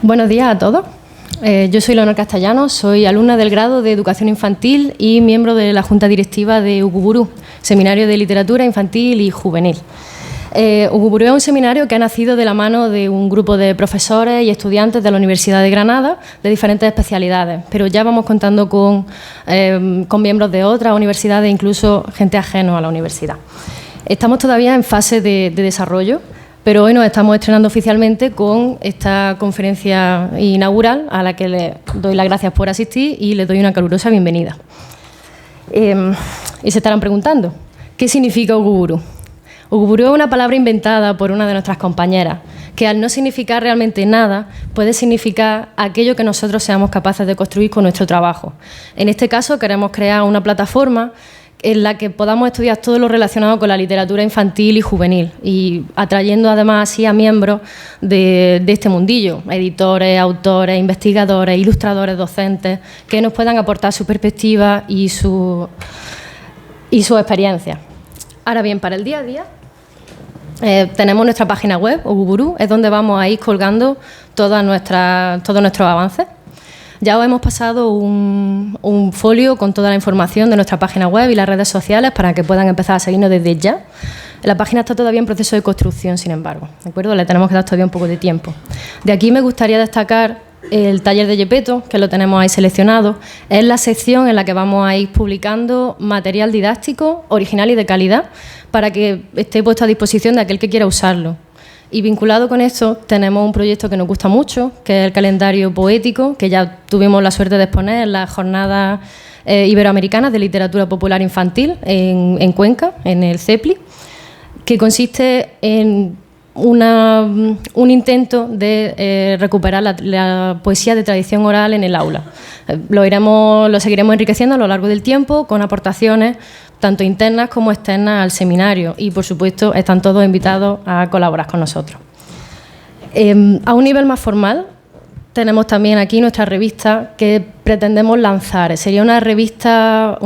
Buenos días a todos. Yo soy Leonor Castellanos, soy alumna del grado de Educación Infantil y miembro de la Junta Directiva de Uguburú, Seminario de Literatura Infantil y Juvenil. Uguburú es un seminario que ha nacido de la mano de un grupo de profesores y estudiantes de la Universidad de Granada de diferentes especialidades, pero ya vamos contando con miembros de otras universidades, incluso gente ajena a la universidad. Estamos todavía en fase de desarrollo, pero hoy nos estamos estrenando oficialmente con esta conferencia inaugural a la que les doy las gracias por asistir y les doy una calurosa bienvenida. Y se estarán preguntando, ¿qué significa Uguburú? Uguburú es una palabra inventada por una de nuestras compañeras, que al no significar realmente nada, puede significar aquello que nosotros seamos capaces de construir con nuestro trabajo. En este caso queremos crear una plataforma en la que podamos estudiar todo lo relacionado con la literatura infantil y juvenil y atrayendo además así a miembros de este mundillo, editores, autores, investigadores, ilustradores, docentes, que nos puedan aportar su perspectiva y su experiencia. Ahora bien, para el día a día tenemos nuestra página web, Uguburú, es donde vamos a ir colgando todos nuestros avances. Ya os hemos pasado un folio con toda la información de nuestra página web y las redes sociales para que puedan empezar a seguirnos desde ya. La página está todavía en proceso de construcción, sin embargo, ¿de acuerdo? Le tenemos que dar todavía un poco de tiempo. De aquí me gustaría destacar el taller de Gepetto, que lo tenemos ahí seleccionado. Es la sección en la que vamos a ir publicando material didáctico, original y de calidad, para que esté puesto a disposición de aquel que quiera usarlo. Y vinculado con esto tenemos un proyecto que nos gusta mucho, que es el calendario poético, que ya tuvimos la suerte de exponer en las jornadas iberoamericanas de literatura popular infantil en Cuenca, en el CEPLI, que consiste en un intento de recuperar la poesía de tradición oral en el aula. Lo seguiremos enriqueciendo a lo largo del tiempo con aportaciones tanto internas como externas al seminario y, por supuesto, están todos invitados a colaborar con nosotros. A un nivel más formal, tenemos también aquí nuestra revista que pretendemos lanzar. Sería una revista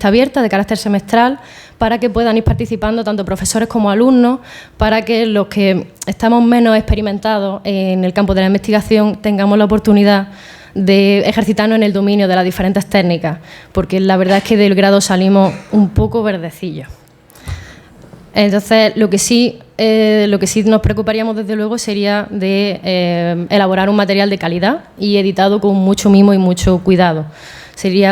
abierta de carácter semestral para que puedan ir participando tanto profesores como alumnos, para que los que estamos menos experimentados en el campo de la investigación tengamos la oportunidad de ejercitarnos en el dominio de las diferentes técnicas, porque la verdad es que del grado salimos un poco verdecillos. Entonces, lo que sí nos preocuparíamos desde luego sería de elaborar un material de calidad y editado con mucho mimo y mucho cuidado.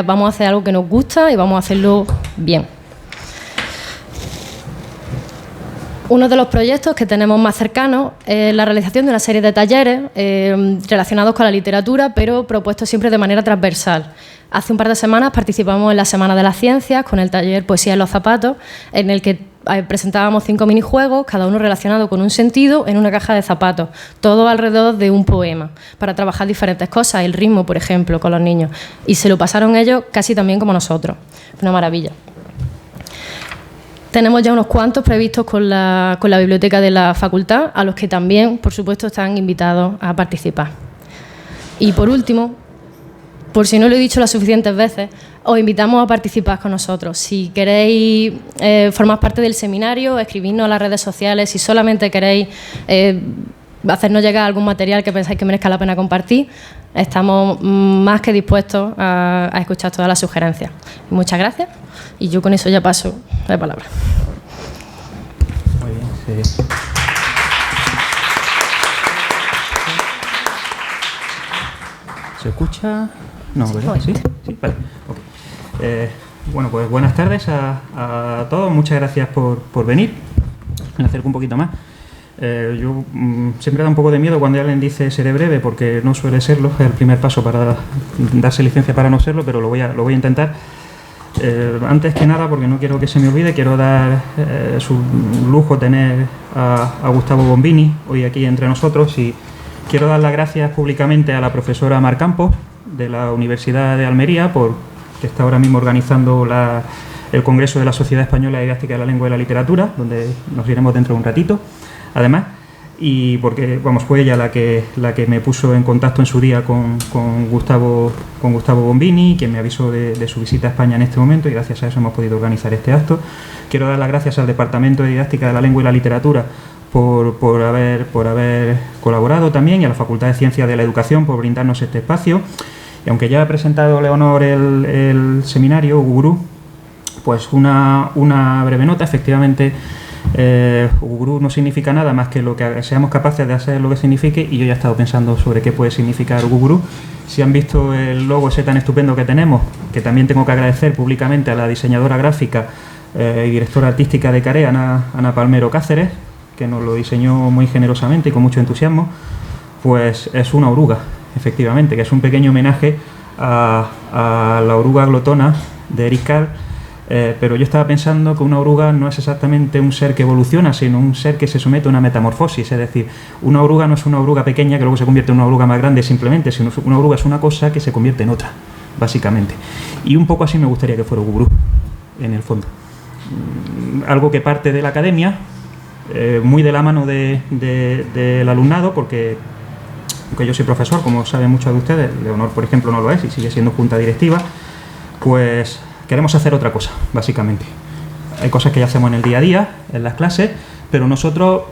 Vamos a hacer algo que nos gusta y vamos a hacerlo bien. Uno de los proyectos que tenemos más cercanos es la realización de una serie de talleres relacionados con la literatura, pero propuestos siempre de manera transversal. Hace un par de semanas participamos en la Semana de las Ciencias con el taller Poesía en los zapatos, en el que presentábamos 5 minijuegos, cada uno relacionado con un sentido, en una caja de zapatos, todo alrededor de un poema, para trabajar diferentes cosas, el ritmo, por ejemplo, con los niños. Y se lo pasaron ellos casi tan bien como nosotros. Una maravilla. Tenemos ya unos cuantos previstos con la biblioteca de la facultad, a los que también, por supuesto, están invitados a participar. Y por último, por si no lo he dicho las suficientes veces, os invitamos a participar con nosotros. Si queréis formar parte del seminario, escribidnos a las redes sociales. Si solamente queréis hacernos llegar algún material que pensáis que merezca la pena compartir, estamos más que dispuestos a escuchar todas las sugerencias. Muchas gracias y yo con eso ya paso la palabra. Muy bien, sí. ¿Se escucha? No, ¿verdad? ¿Sí? Sí, vale. Okay. Bueno, pues buenas tardes a todos. Muchas gracias por venir. Me acerco un poquito más. Yo siempre da un poco de miedo cuando alguien dice seré breve, porque no suele serlo. Es el primer paso para darse licencia para no serlo, pero lo voy a intentar. Antes que nada, porque no quiero que se me olvide, quiero dar su lujo tener a Gustavo Bombini hoy aquí entre nosotros, y quiero dar las gracias públicamente a la profesora Mar Campos de la Universidad de Almería, que está ahora mismo organizando el Congreso de la Sociedad Española de Didáctica de la Lengua y la Literatura, donde nos iremos dentro de un ratito, además, y porque fue ella la que me puso en contacto en su día con Gustavo Bombini, quien me avisó de su visita a España en este momento, y gracias a eso hemos podido organizar este acto. Quiero dar las gracias al Departamento de Didáctica de la Lengua y la Literatura por haber colaborado también, y a la Facultad de Ciencias de la Educación por brindarnos este espacio. Y aunque ya ha presentado Leonor el seminario Ugugurú, pues una breve nota. Efectivamente, Ugugurú no significa nada más que lo que seamos capaces de hacer lo que signifique, y yo ya he estado pensando sobre qué puede significar Ugugurú. Si han visto el logo ese tan estupendo que tenemos, que también tengo que agradecer públicamente a la diseñadora gráfica y directora artística de CARE, Ana Palmero Cáceres, que nos lo diseñó muy generosamente y con mucho entusiasmo, pues es una oruga, efectivamente, que es un pequeño homenaje a la oruga glotona de Eric Carle. Pero yo estaba pensando que una oruga no es exactamente un ser que evoluciona, sino un ser que se somete a una metamorfosis. Es decir, una oruga no es una oruga pequeña que luego se convierte en una oruga más grande simplemente, sino una oruga es una cosa que se convierte en otra, básicamente. Y un poco así me gustaría que fuera Ugugurú, en el fondo. Algo que parte de la academia, muy de la mano del alumnado, porque yo soy profesor, como saben muchos de ustedes, Leonor, por ejemplo, no lo es y sigue siendo junta directiva, pues queremos hacer otra cosa, básicamente. Hay cosas que ya hacemos en el día a día, en las clases, pero nosotros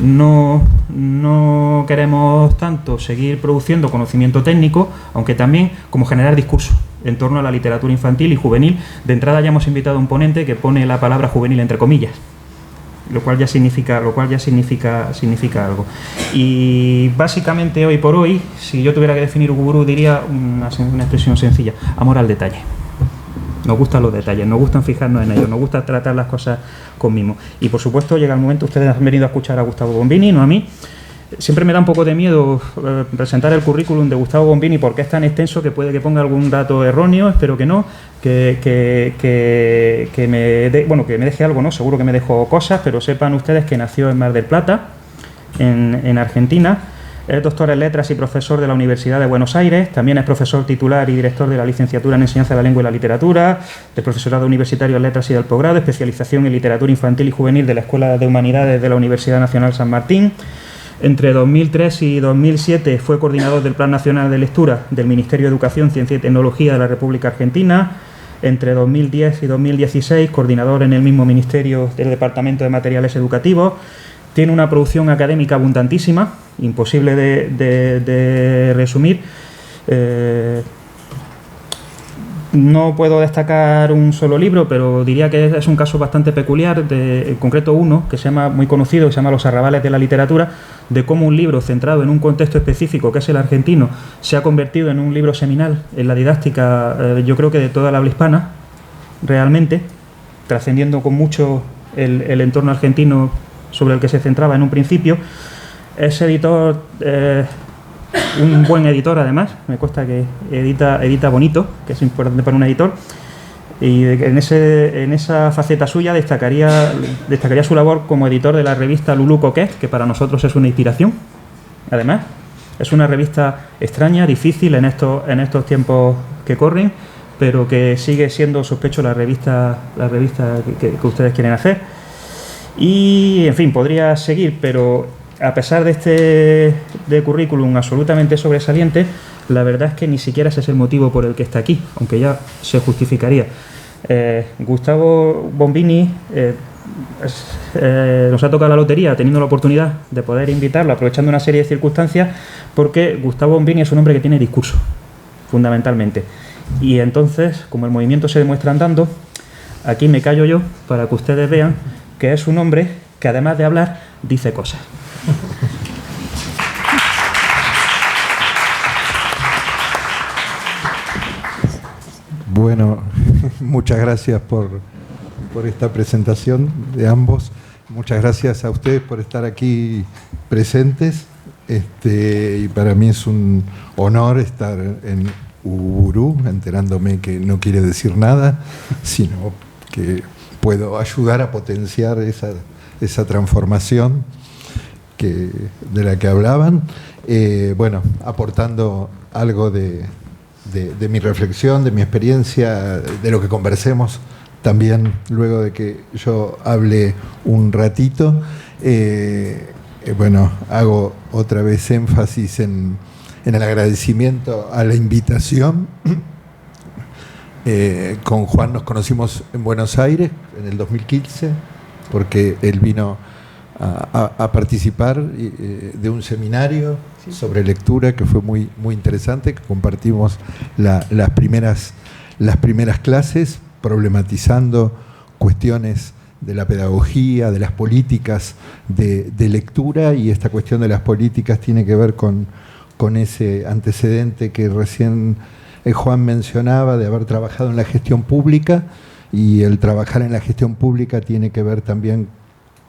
no queremos tanto seguir produciendo conocimiento técnico, aunque también como generar discurso en torno a la literatura infantil y juvenil. De entrada ya hemos invitado a un ponente que pone la palabra juvenil entre comillas, lo cual ya significa algo. Y básicamente hoy por hoy, si yo tuviera que definir Ugugurú, diría una expresión sencilla: amor al detalle. Nos gustan los detalles, nos gustan fijarnos en ellos, nos gusta tratar las cosas con mimo. Y por supuesto llega el momento, ustedes han venido a escuchar a Gustavo Bombini, no a mí. Siempre me da un poco de miedo presentar el currículum de Gustavo Bombini porque es tan extenso que puede que ponga algún dato erróneo, espero que no, que me deje algo, ¿no? Seguro que me dejo cosas, pero sepan ustedes que nació en Mar del Plata, en Argentina. Es doctor en Letras y profesor de la Universidad de Buenos Aires. También es profesor titular y director de la licenciatura en Enseñanza de la Lengua y la Literatura, del profesorado universitario en Letras y del posgrado, especialización en Literatura Infantil y Juvenil de la Escuela de Humanidades de la Universidad Nacional San Martín. Entre 2003 y 2007 fue coordinador del Plan Nacional de Lectura del Ministerio de Educación, Ciencia y Tecnología de la República Argentina. Entre 2010 y 2016, coordinador en el mismo Ministerio del Departamento de Materiales Educativos. Tiene una producción académica abundantísima, imposible de resumir. No puedo destacar un solo libro, pero diría que es un caso bastante peculiar, en concreto uno que se llama, muy conocido, que se llama Los arrabales de la literatura, de cómo un libro centrado en un contexto específico, que es el argentino, se ha convertido en un libro seminal en la didáctica, yo creo que de toda la habla hispana, realmente, trascendiendo con mucho el entorno argentino sobre el que se centraba en un principio. Es editor, un buen editor además, me consta que edita bonito, que es importante para un editor, y en esa faceta suya destacaría su labor como editor de la revista Lulú Coquet, que para nosotros es una inspiración. Además, es una revista extraña, difícil en estos tiempos que corren, pero que sigue siendo, sospecho, la revista que ustedes quieren hacer. Y, en fin, podría seguir, pero a pesar de currículum absolutamente sobresaliente, la verdad es que ni siquiera ese es el motivo por el que está aquí, aunque ya se justificaría. Gustavo Bombini nos ha tocado la lotería teniendo la oportunidad de poder invitarlo, aprovechando una serie de circunstancias, porque Gustavo Bombini es un hombre que tiene discurso, fundamentalmente. Y entonces, como el movimiento se demuestra andando, aquí me callo yo para que ustedes vean que es un hombre que, además de hablar, dice cosas. Bueno, muchas gracias por esta presentación de ambos. Muchas gracias a ustedes por estar aquí presentes. Y para mí es un honor estar en Ugugurú, enterándome que no quiere decir nada, sino que puedo ayudar a potenciar esa transformación de la que hablaban. Bueno, aportando algo de mi reflexión, de mi experiencia, de lo que conversemos también luego de que yo hable un ratito. Bueno, hago otra vez énfasis en el agradecimiento a la invitación. Con Juan nos conocimos en Buenos Aires en el 2015, porque él vino a participar de un seminario sobre lectura que fue muy, muy interesante, que compartimos las primeras clases, problematizando cuestiones de la pedagogía, de las políticas de lectura, y esta cuestión de las políticas tiene que ver con ese antecedente que recién Juan mencionaba, de haber trabajado en la gestión pública, y el trabajar en la gestión pública tiene que ver también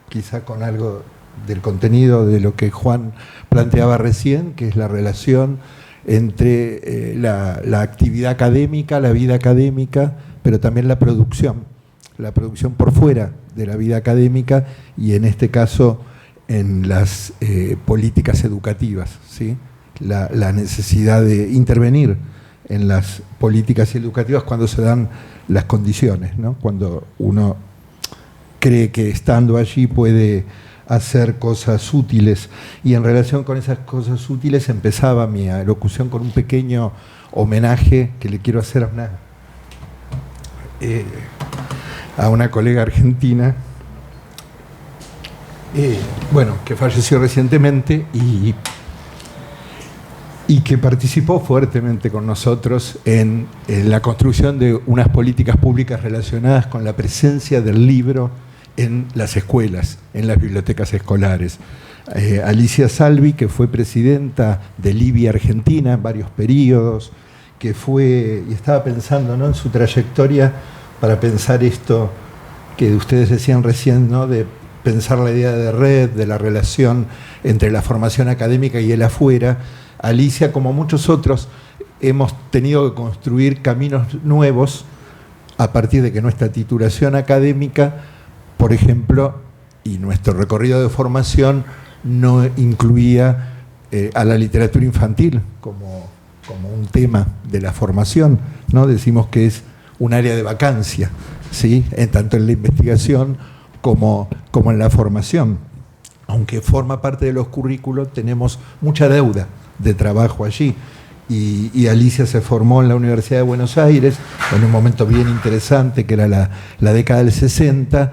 quizá con algo del contenido de lo que Juan planteaba recién, que es la relación entre la actividad académica, la vida académica, pero también la producción por fuera de la vida académica, y en este caso en las políticas educativas, ¿sí? La necesidad de intervenir en las políticas educativas cuando se dan las condiciones, ¿no? Cuando uno cree que estando allí puede hacer cosas útiles. Y en relación con esas cosas útiles empezaba mi alocución con un pequeño homenaje que le quiero hacer a una colega argentina, que falleció recientemente y que participó fuertemente con nosotros en la construcción de unas políticas públicas relacionadas con la presencia del libro en las escuelas, en las bibliotecas escolares. Alicia Salvi, que fue presidenta de Libia Argentina en varios periodos, que fue, y estaba pensando, ¿no?, en su trayectoria para pensar esto que ustedes decían recién, ¿no?, de pensar la idea de red, de la relación entre la formación académica y el afuera. Alicia, como muchos otros, hemos tenido que construir caminos nuevos a partir de que nuestra titulación académica, por ejemplo, y nuestro recorrido de formación no incluía a la literatura infantil como un tema de la formación, ¿no? Decimos que es un área de vacancia, ¿sí?, tanto en la investigación como en la formación. Aunque forma parte de los currículos, tenemos mucha deuda de trabajo allí. Y Alicia se formó en la Universidad de Buenos Aires en un momento bien interesante, que era la década del 60,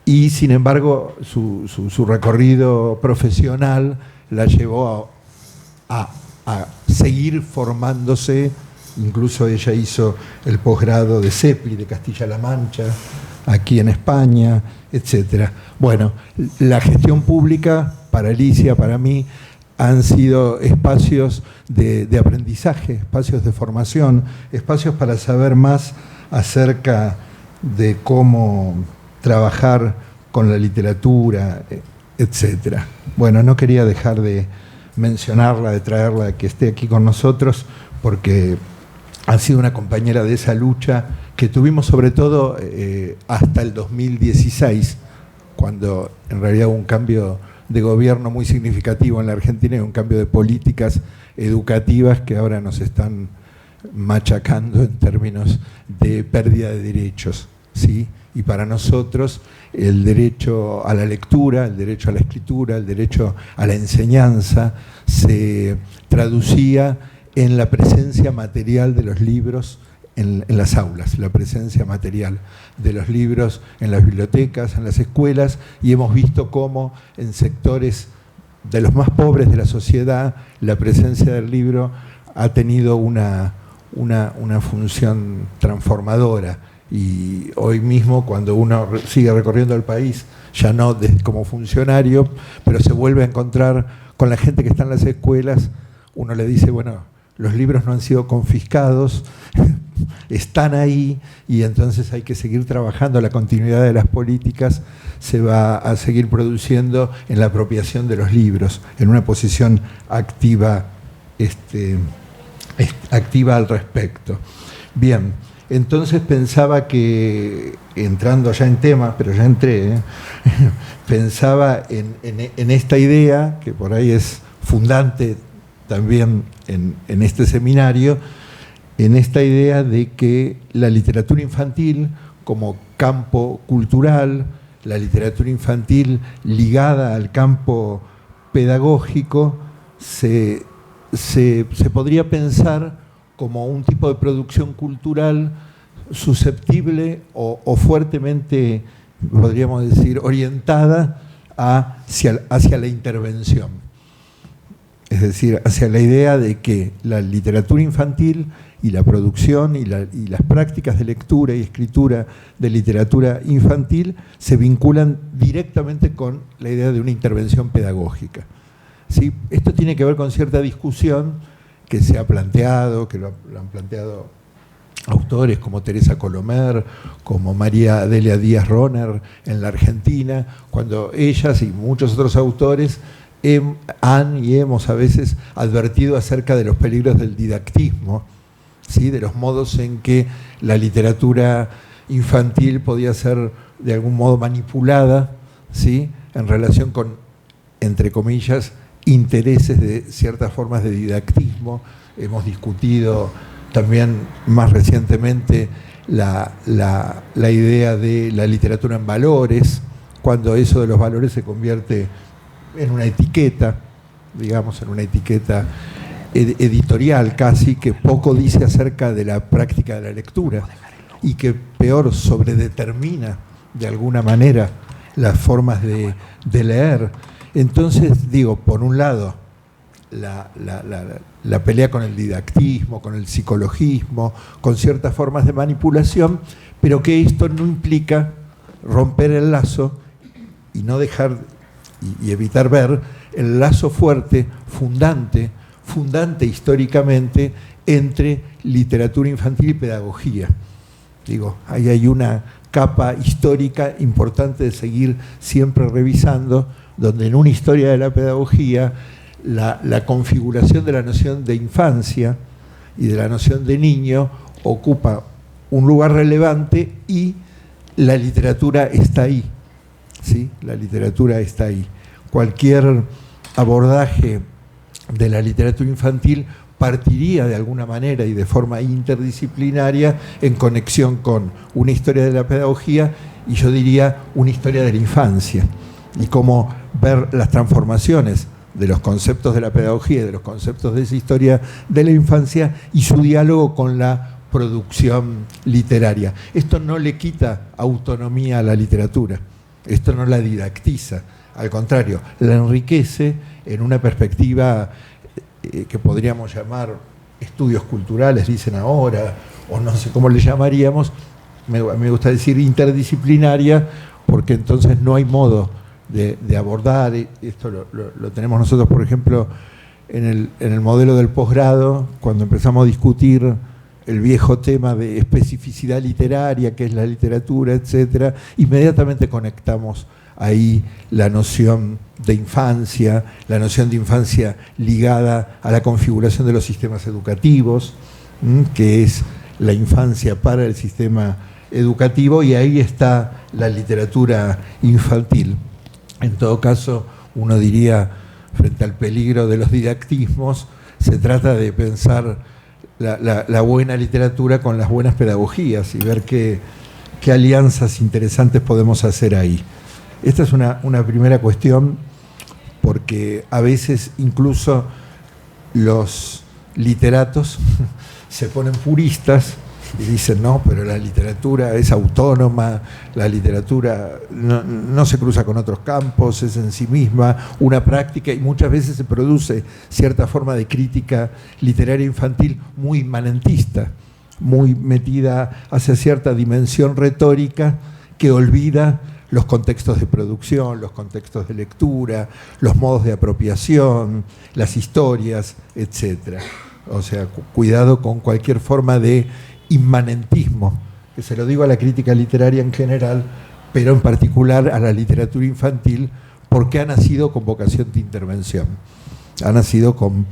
y sin embargo su recorrido profesional la llevó a seguir formándose. Incluso ella hizo el posgrado de CEPLI, de Castilla-La Mancha, aquí en España, etc. Bueno, la gestión pública, para Alicia, para mí, han sido espacios de aprendizaje, espacios de formación, espacios para saber más acerca de cómo trabajar con la literatura, etc. Bueno, no quería dejar de mencionarla, de traerla, que esté aquí con nosotros, porque ha sido una compañera de esa lucha que tuvimos sobre todo hasta el 2016, cuando en realidad hubo un cambio de gobierno muy significativo en la Argentina y un cambio de políticas educativas que ahora nos están machacando en términos de pérdida de derechos, ¿sí? Y para nosotros el derecho a la lectura, el derecho a la escritura, el derecho a la enseñanza se traducía en la presencia material de los libros en las aulas, la presencia material de los libros en las bibliotecas, en las escuelas, y hemos visto cómo en sectores de los más pobres de la sociedad la presencia del libro ha tenido una función transformadora. Y hoy mismo, cuando uno sigue recorriendo el país, ya no como funcionario, pero se vuelve a encontrar con la gente que está en las escuelas, uno le dice, bueno, los libros no han sido confiscados, están ahí, y entonces hay que seguir trabajando. La continuidad de las políticas se va a seguir produciendo en la apropiación de los libros, en una posición activa, activa al respecto. Bien, entonces pensaba que, entrando ya en tema, pero ya entré, pensaba en esta idea, que por ahí es fundante también en este seminario, en esta idea de que la literatura infantil como campo cultural, la literatura infantil ligada al campo pedagógico, se podría pensar como un tipo de producción cultural susceptible o fuertemente, podríamos decir, orientada hacia la intervención. Es decir, hacia la idea de que la literatura infantil y la producción y las prácticas de lectura y escritura de literatura infantil se vinculan directamente con la idea de una intervención pedagógica. ¿Sí? Esto tiene que ver con cierta discusión que se ha planteado, que lo han planteado autores como Teresa Colomer, como María Delia Díaz Roner en la Argentina, cuando ellas y muchos otros autores han y hemos a veces advertido acerca de los peligros del didactismo, ¿sí? De los modos en que la literatura infantil podía ser de algún modo manipulada, ¿sí? En relación con, entre comillas, intereses de ciertas formas de didactismo. Hemos discutido también más recientemente la idea de la literatura en valores, cuando eso de los valores se convierte en una etiqueta, digamos, en una etiqueta editorial casi, que poco dice acerca de la práctica de la lectura y que peor sobredetermina de alguna manera las formas de leer. Entonces, digo, por un lado, la pelea con el didactismo, con el psicologismo, con ciertas formas de manipulación, pero que esto no implica romper el lazo y no dejar y evitar ver el lazo fuerte, fundante históricamente entre literatura infantil y pedagogía. Digo, ahí hay una capa histórica importante de seguir siempre revisando, donde en una historia de la pedagogía la configuración de la noción de infancia y de la noción de niño ocupa un lugar relevante y la literatura está ahí, ¿sí? La literatura está ahí. Cualquier abordaje de la literatura infantil partiría de alguna manera y de forma interdisciplinaria en conexión con una historia de la pedagogía y yo diría una historia de la infancia, y cómo ver las transformaciones de los conceptos de la pedagogía y de los conceptos de esa historia de la infancia y su diálogo con la producción literaria. Esto no le quita autonomía a la literatura, esto no la didactiza, al contrario, la enriquece en una perspectiva que podríamos llamar estudios culturales, dicen ahora, o no sé cómo le llamaríamos, me gusta decir interdisciplinaria, porque entonces no hay modo de abordar, esto lo tenemos nosotros, por ejemplo, en el modelo del posgrado, cuando empezamos a discutir el viejo tema de especificidad literaria, que es la literatura, etcétera, inmediatamente conectamos ahí la noción de infancia ligada a la configuración de los sistemas educativos, que es la infancia para el sistema educativo, y ahí está la literatura infantil. En todo caso, uno diría, frente al peligro de los didactismos, se trata de pensar la buena literatura con las buenas pedagogías y ver qué alianzas interesantes podemos hacer ahí. Esta es una primera cuestión, porque a veces incluso los literatos se ponen puristas y dicen, no, pero la literatura es autónoma, la literatura no se cruza con otros campos, es en sí misma una práctica, y muchas veces se produce cierta forma de crítica literaria infantil muy inmanentista, muy metida hacia cierta dimensión retórica que olvida los contextos de producción, los contextos de lectura, los modos de apropiación, las historias, etc. O sea, cuidado con cualquier forma de inmanentismo, que se lo digo a la crítica literaria en general, pero en particular a la literatura infantil, porque ha nacido con vocación de intervención, ha nacido con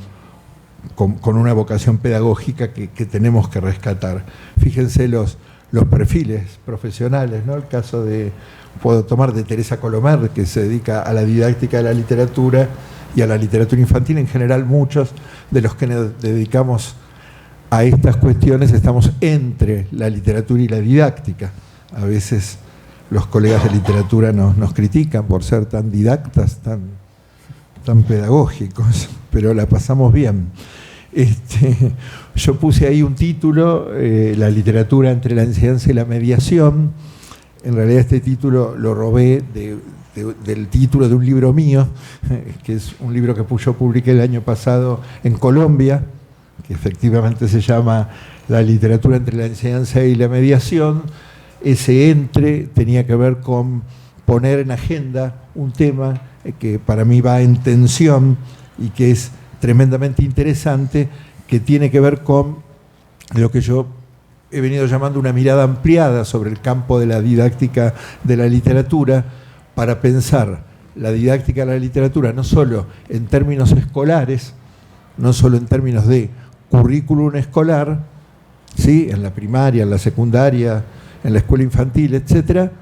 una vocación pedagógica que tenemos que rescatar. Fíjense los perfiles profesionales, ¿no? El caso puedo tomar de Teresa Colomer, que se dedica a la didáctica de la literatura y a la literatura infantil. En general, muchos de los que nos dedicamos a estas cuestiones estamos entre la literatura y la didáctica. A veces los colegas de literatura nos critican por ser tan didactas, tan pedagógicos, pero la pasamos bien. Yo puse ahí un título, la literatura entre la enseñanza y la mediación. En realidad este título lo robé del título de un libro mío, que es un libro que yo publiqué el año pasado en Colombia, que efectivamente se llama La literatura entre la enseñanza y la mediación. Ese tenía que ver con poner en agenda un tema que para mí va en tensión y que es tremendamente interesante, que tiene que ver con lo que yo he venido llamando una mirada ampliada sobre el campo de la didáctica de la literatura, para pensar la didáctica de la literatura no solo en términos escolares, no solo en términos de currículum escolar, ¿sí?, en la primaria, en la secundaria, en la escuela infantil, etcétera,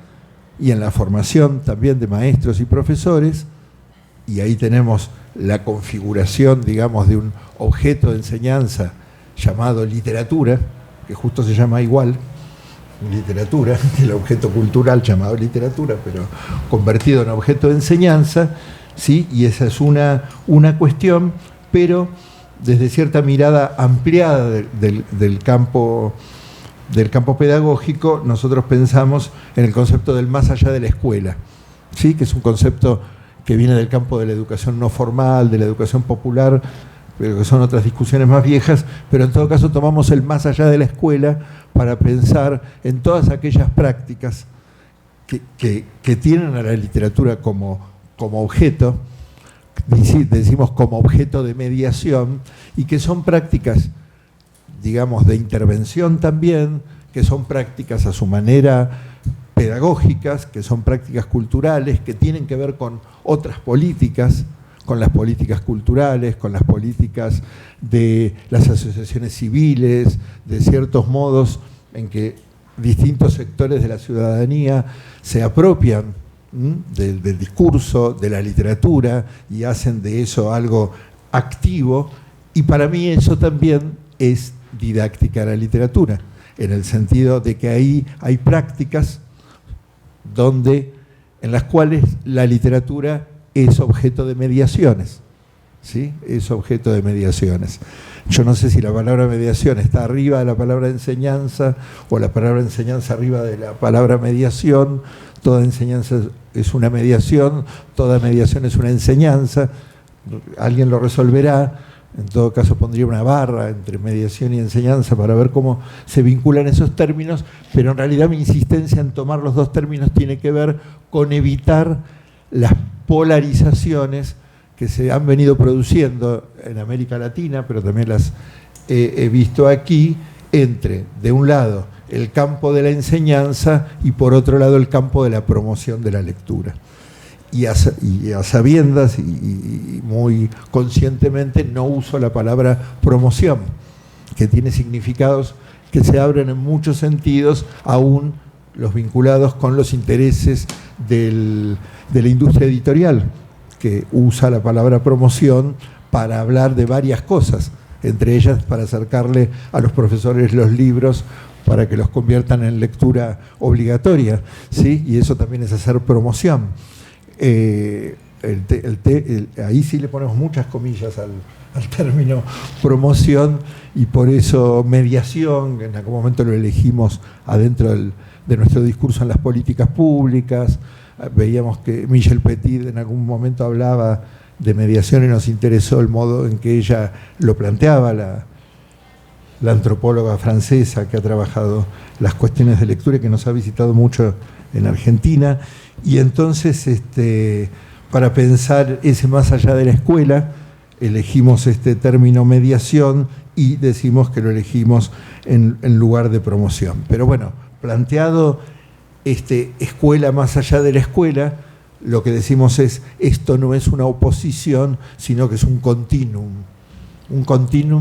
y en la formación también de maestros y profesores, y ahí tenemos la configuración, digamos, de un objeto de enseñanza llamado literatura, que justo se llama igual, literatura, el objeto cultural llamado literatura, pero convertido en objeto de enseñanza, ¿sí? Y esa es una cuestión, pero desde cierta mirada ampliada del campo pedagógico, nosotros pensamos en el concepto del más allá de la escuela, ¿sí?, que es un concepto que viene del campo de la educación no formal, de la educación popular, pero que son otras discusiones más viejas, pero en todo caso tomamos el más allá de la escuela para pensar en todas aquellas prácticas que tienen a la literatura como objeto, decimos como objeto de mediación, y que son prácticas, digamos, de intervención también, que son prácticas a su manera pedagógicas, que son prácticas culturales, que tienen que ver con otras políticas, con las políticas culturales, con las políticas de las asociaciones civiles, de ciertos modos en que distintos sectores de la ciudadanía se apropian del discurso, de la literatura, y hacen de eso algo activo, y para mí eso también es didáctica de la literatura, en el sentido de que ahí hay prácticas en las cuales la literatura es objeto de mediaciones, ¿sí? Es objeto de mediaciones. Yo no sé si la palabra mediación está arriba de la palabra enseñanza o la palabra enseñanza arriba de la palabra mediación. Toda enseñanza es una mediación, toda mediación es una enseñanza. Alguien lo resolverá. En todo caso pondría una barra entre mediación y enseñanza para ver cómo se vinculan esos términos, pero en realidad mi insistencia en tomar los dos términos tiene que ver con evitar las polarizaciones que se han venido produciendo en América Latina, pero también las he visto aquí, entre, de un lado, el campo de la enseñanza y por otro lado el campo de la promoción de la lectura. Y a sabiendas y muy conscientemente no uso la palabra promoción, que tiene significados que se abren en muchos sentidos, aún los vinculados con los intereses de la industria editorial, que usa la palabra promoción para hablar de varias cosas, entre ellas para acercarle a los profesores los libros para que los conviertan en lectura obligatoria, ¿sí? Y eso también es hacer promoción. Ahí sí le ponemos muchas comillas al término promoción, y por eso mediación, en algún momento lo elegimos adentro de nuestro discurso en las políticas públicas. Veíamos que Michel Petit en algún momento hablaba de mediación y nos interesó el modo en que ella lo planteaba, la antropóloga francesa que ha trabajado las cuestiones de lectura y que nos ha visitado mucho en Argentina. Y entonces, para pensar ese más allá de la escuela, elegimos este término mediación y decimos que lo elegimos en lugar de promoción. Pero bueno, planteado escuela más allá de la escuela, lo que decimos es, esto no es una oposición, sino que es un continuum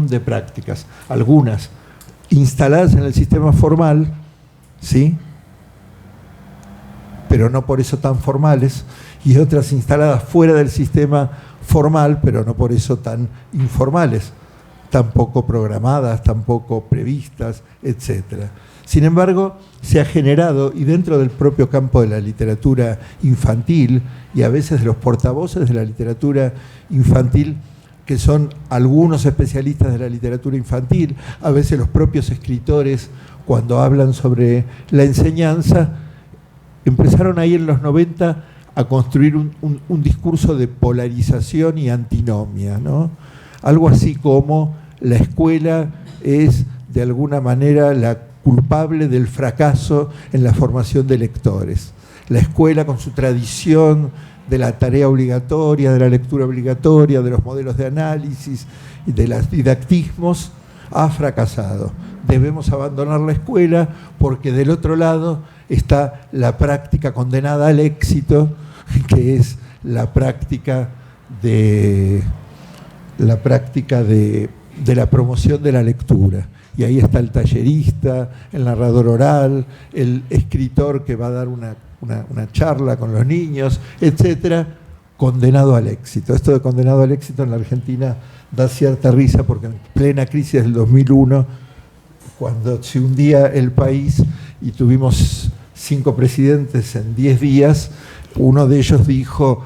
de prácticas, algunas instaladas en el sistema formal, ¿sí?, pero no por eso tan formales, y otras instaladas fuera del sistema formal, pero no por eso tan informales, tampoco programadas, tampoco previstas, etc. Sin embargo, se ha generado, y dentro del propio campo de la literatura infantil, y a veces de los portavoces de la literatura infantil, que son algunos especialistas de la literatura infantil, a veces los propios escritores, cuando hablan sobre la enseñanza, empezaron ahí en los 90 a construir un discurso de polarización y antinomia, ¿no? Algo así como la escuela es de alguna manera la culpable del fracaso en la formación de lectores. La escuela, con su tradición de la tarea obligatoria, de la lectura obligatoria, de los modelos de análisis y de los didactismos, ha fracasado. Debemos abandonar la escuela porque del otro lado está la práctica condenada al éxito, que es la práctica de la promoción de la lectura. Y ahí está el tallerista, el narrador oral, el escritor que va a dar una charla con los niños, etcétera, condenado al éxito. Esto de condenado al éxito en la Argentina da cierta risa porque en plena crisis del 2001, cuando se hundía el país y tuvimos 5 presidentes en 10 días, uno de ellos dijo: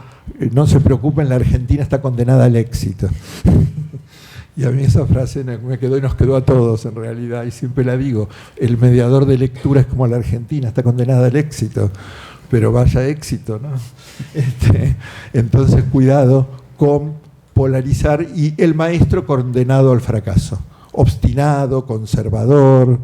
no se preocupen, la Argentina está condenada al éxito. Y a mí esa frase me quedó y nos quedó a todos en realidad, y siempre la digo: el mediador de lectura es como la Argentina, está condenada al éxito, pero vaya éxito, ¿no? Entonces cuidado con polarizar, y el maestro condenado al fracaso, obstinado, conservador,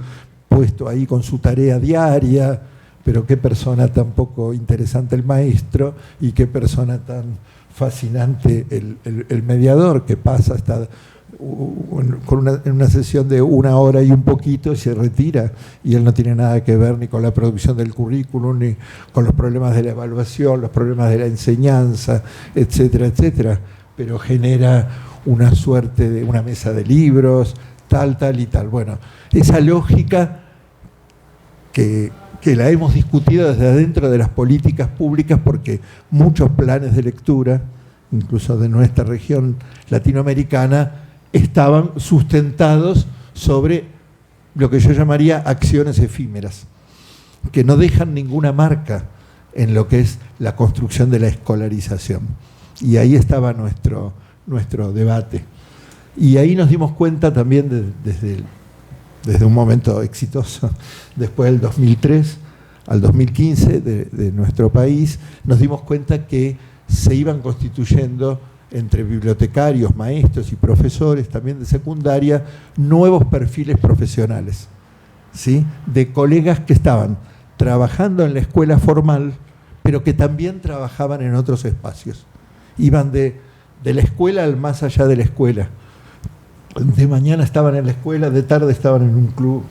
puesto ahí con su tarea diaria, pero qué persona tan poco interesante el maestro y qué persona tan fascinante el mediador, que pasa hasta en una sesión de 1 hora y un poquito y se retira, y él no tiene nada que ver ni con la producción del currículum, ni con los problemas de la evaluación, los problemas de la enseñanza, etcétera, etcétera, pero genera una suerte de una mesa de libros, tal y tal. Bueno, esa lógica que la hemos discutido desde adentro de las políticas públicas, porque muchos planes de lectura, incluso de nuestra región latinoamericana, estaban sustentados sobre lo que yo llamaría acciones efímeras, que no dejan ninguna marca en lo que es la construcción de la escolarización. Y ahí estaba nuestro debate. Y ahí nos dimos cuenta también desde un momento exitoso, después del 2003 al 2015 de nuestro país, nos dimos cuenta que se iban constituyendo entre bibliotecarios, maestros y profesores también de secundaria nuevos perfiles profesionales, ¿sí? De colegas que estaban trabajando en la escuela formal, pero que también trabajaban en otros espacios. Iban de la escuela al más allá de la escuela. De mañana estaban en la escuela, de tarde estaban en un club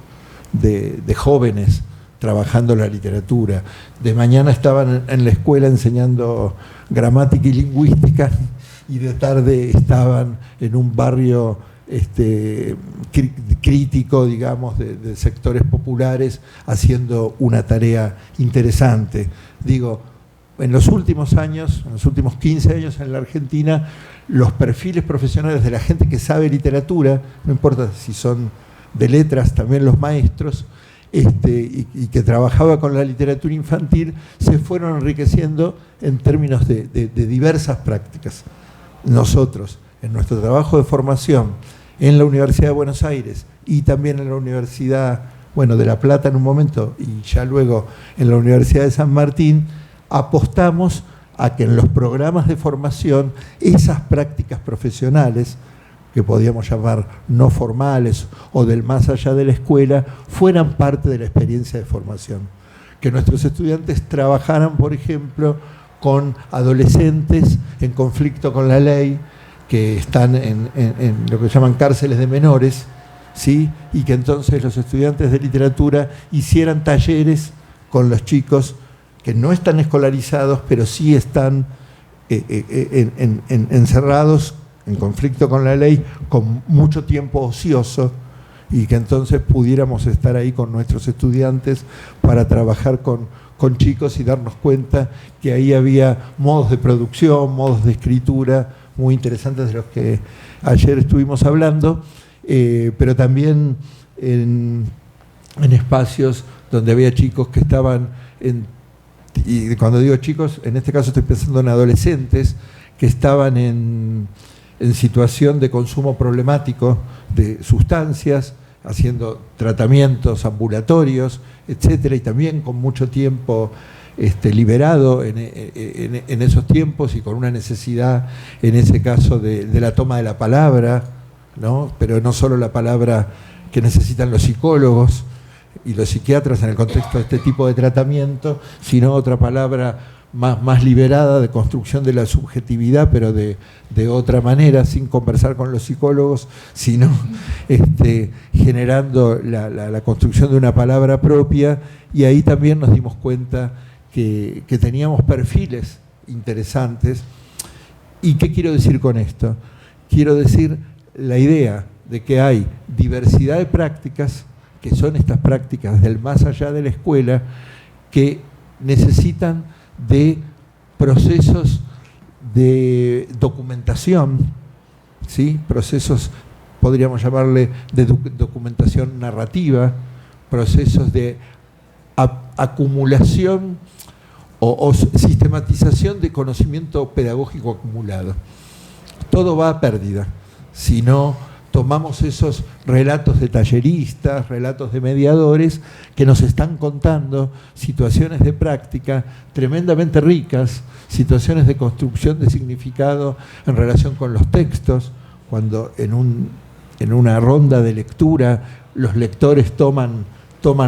de jóvenes trabajando la literatura. De mañana estaban en la escuela enseñando gramática y lingüística, y de tarde estaban en un barrio crítico, digamos, de sectores populares, haciendo una tarea interesante. Digo, en los últimos años, en los últimos 15 años en la Argentina, los perfiles profesionales de la gente que sabe literatura, no importa si son de letras, también los maestros, y que trabajaba con la literatura infantil, se fueron enriqueciendo en términos de diversas prácticas. Nosotros, en nuestro trabajo de formación en la Universidad de Buenos Aires y también en la Universidad, de La Plata en un momento, y ya luego en la Universidad de San Martín, apostamos a que en los programas de formación esas prácticas profesionales, que podíamos llamar no formales o del más allá de la escuela, fueran parte de la experiencia de formación. Que nuestros estudiantes trabajaran, por ejemplo, con adolescentes en conflicto con la ley, que están en lo que llaman cárceles de menores, ¿sí? Y que entonces los estudiantes de literatura hicieran talleres con los chicos que no están escolarizados, pero sí están encerrados en conflicto con la ley, con mucho tiempo ocioso, y que entonces pudiéramos estar ahí con nuestros estudiantes para trabajar con chicos y darnos cuenta que ahí había modos de producción, modos de escritura muy interesantes de los que ayer estuvimos hablando, pero también en espacios donde había chicos que estaban y cuando digo chicos, en este caso estoy pensando en adolescentes que estaban en situación de consumo problemático de sustancias, haciendo tratamientos ambulatorios, etcétera, y también con mucho tiempo liberado en esos tiempos y con una necesidad, en ese caso, de la toma de la palabra, ¿no? Pero no solo la palabra que necesitan los psicólogos y los psiquiatras en el contexto de este tipo de tratamiento, sino otra palabra más liberada de construcción de la subjetividad, pero de otra manera, sin conversar con los psicólogos, sino generando la construcción de una palabra propia. Y ahí también nos dimos cuenta que teníamos perfiles interesantes. ¿Y qué quiero decir con esto? Quiero decir la idea de que hay diversidad de prácticas, que son estas prácticas del más allá de la escuela, que necesitan de procesos de documentación, ¿sí? Procesos, podríamos llamarle, de documentación narrativa, procesos de acumulación o sistematización de conocimiento pedagógico acumulado. Todo va a pérdida si no tomamos esos relatos de talleristas, relatos de mediadores que nos están contando situaciones de práctica tremendamente ricas, situaciones de construcción de significado en relación con los textos, cuando en una ronda de lectura los lectores toman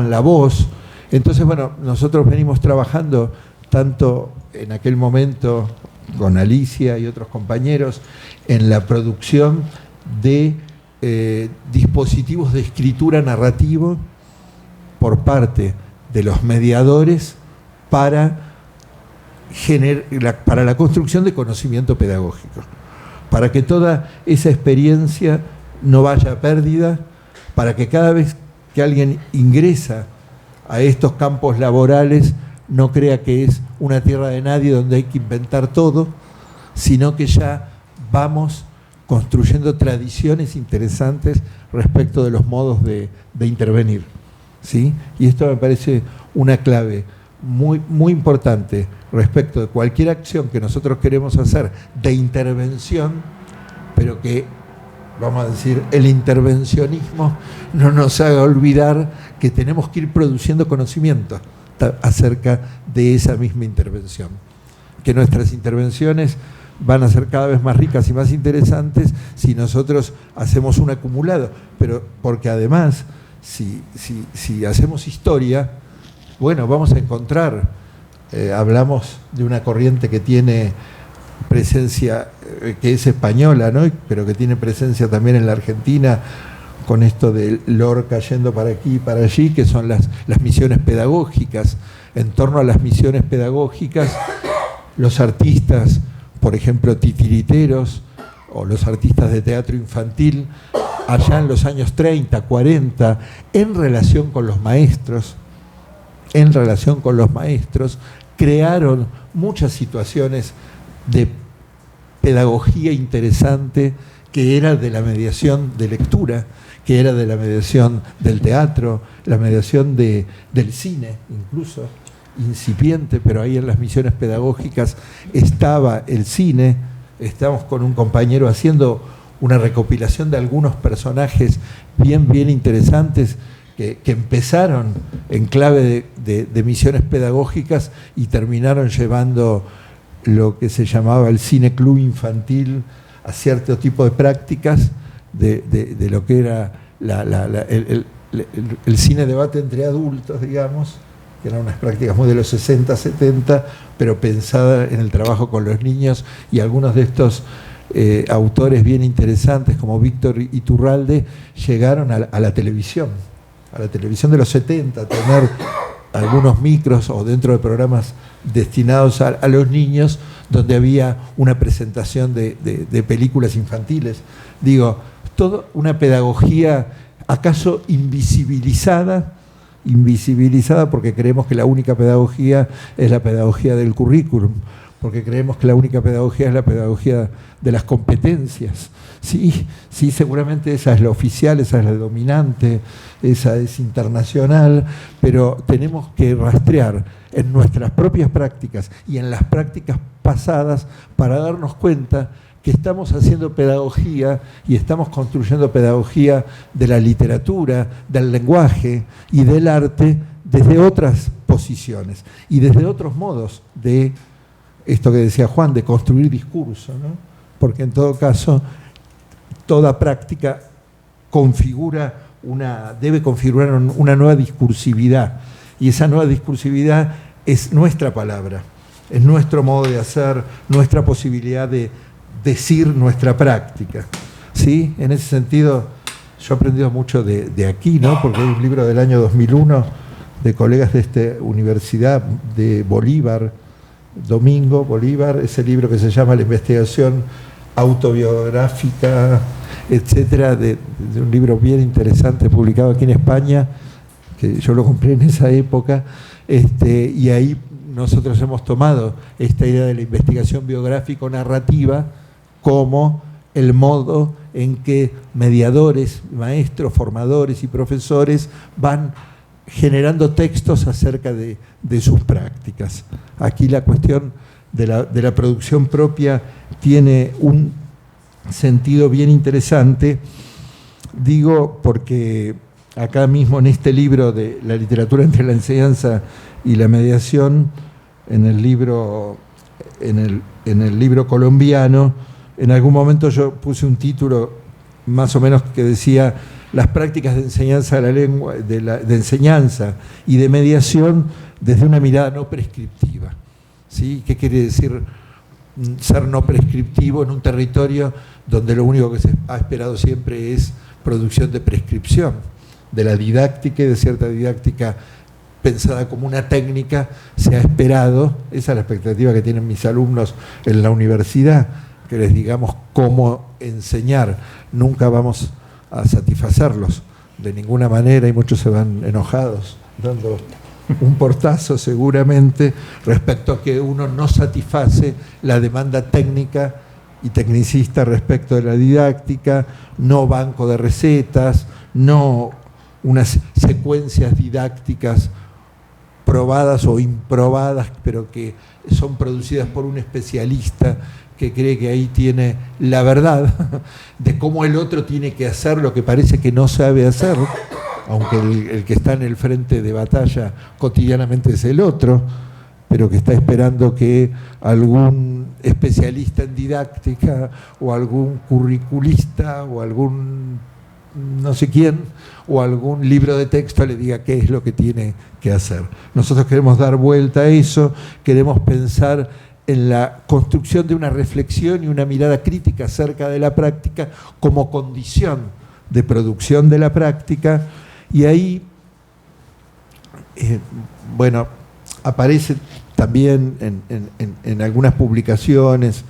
la voz. Entonces, bueno, nosotros venimos trabajando tanto en aquel momento con Alicia y otros compañeros en la producción de dispositivos de escritura narrativo por parte de los mediadores para la construcción de conocimiento pedagógico, para que toda esa experiencia no vaya a pérdida, para que cada vez que alguien ingresa a estos campos laborales no crea que es una tierra de nadie donde hay que inventar todo, sino que ya vamos construyendo tradiciones interesantes respecto de los modos de intervenir, ¿sí? Y esto me parece una clave muy, muy importante respecto de cualquier acción que nosotros queremos hacer de intervención, pero que, vamos a decir, el intervencionismo no nos haga olvidar que tenemos que ir produciendo conocimiento acerca de esa misma intervención, que nuestras intervenciones van a ser cada vez más ricas y más interesantes si nosotros hacemos un acumulado, pero porque además, si hacemos historia, bueno, vamos a encontrar, hablamos de una corriente que tiene presencia, que es española, ¿no? Pero que tiene presencia también en la Argentina, con esto de Lorca yendo para aquí y para allí, que son las misiones pedagógicas. En torno a las misiones pedagógicas, los artistas, por ejemplo, titiriteros, o los artistas de teatro infantil, allá en los años 30, 40, en relación con los maestros, crearon muchas situaciones de pedagogía interesante, que era de la mediación de lectura, que era de la mediación del teatro, la mediación del cine, incluso incipiente, pero ahí en las misiones pedagógicas estaba el cine. Estamos con un compañero haciendo una recopilación de algunos personajes bien interesantes que empezaron en clave de misiones pedagógicas y terminaron llevando lo que se llamaba el cine club infantil a cierto tipo de prácticas de lo que era el cine debate entre adultos, digamos, que eran unas prácticas muy de los 60, 70, pero pensadas en el trabajo con los niños, y algunos de estos autores bien interesantes como Víctor Iturralde llegaron a la televisión de los 70, a tener algunos micros o dentro de programas destinados a los niños, donde había una presentación de películas infantiles. Digo, toda una pedagogía acaso invisibilizada porque creemos que la única pedagogía es la pedagogía del currículum, porque creemos que la única pedagogía es la pedagogía de las competencias. Sí, seguramente esa es la oficial, esa es la dominante, esa es internacional, pero tenemos que rastrear en nuestras propias prácticas y en las prácticas pasadas para darnos cuenta que estamos haciendo pedagogía y estamos construyendo pedagogía de la literatura, del lenguaje y del arte desde otras posiciones. Y desde otros modos de esto que decía Juan, de construir discurso, ¿no? Porque en todo caso, toda práctica debe configurar una nueva discursividad. Y esa nueva discursividad es nuestra palabra, es nuestro modo de hacer, nuestra posibilidad de decir nuestra práctica. ¿Sí? En ese sentido, yo he aprendido mucho de aquí, ¿no? Porque hay un libro del año 2001 de colegas de esta universidad de Bolívar, Domingo Bolívar, ese libro que se llama La investigación autobiográfica, etcétera, de un libro bien interesante publicado aquí en España, que yo lo compré en esa época, y ahí nosotros hemos tomado esta idea de la investigación biográfico-narrativa como el modo en que mediadores, maestros, formadores y profesores van generando textos acerca de sus prácticas. Aquí la cuestión de la producción propia tiene un sentido bien interesante, digo porque acá mismo en este libro de la literatura entre la enseñanza y la mediación, en el libro colombiano, en algún momento yo puse un título más o menos que decía las prácticas de enseñanza de la lengua, de enseñanza y de mediación desde una mirada no prescriptiva. ¿Sí? ¿Qué quiere decir ser no prescriptivo en un territorio donde lo único que se ha esperado siempre es producción de prescripción, de la didáctica y de cierta didáctica pensada como una técnica, se ha esperado, esa es la expectativa que tienen mis alumnos en la universidad, que les digamos cómo enseñar. Nunca vamos a satisfacerlos de ninguna manera y muchos se van enojados, dando un portazo seguramente respecto a que uno no satisface la demanda técnica y tecnicista respecto de la didáctica, no banco de recetas, no unas secuencias didácticas probadas o improbadas, pero que son producidas por un especialista que cree que ahí tiene la verdad de cómo el otro tiene que hacer lo que parece que no sabe hacer, aunque el que está en el frente de batalla cotidianamente es el otro, pero que está esperando que algún especialista en didáctica o algún curriculista o algún no sé quién o algún libro de texto le diga qué es lo que tiene que hacer. Nosotros queremos dar vuelta a eso, queremos pensar en la construcción de una reflexión y una mirada crítica acerca de la práctica como condición de producción de la práctica, y ahí, aparece también en algunas publicaciones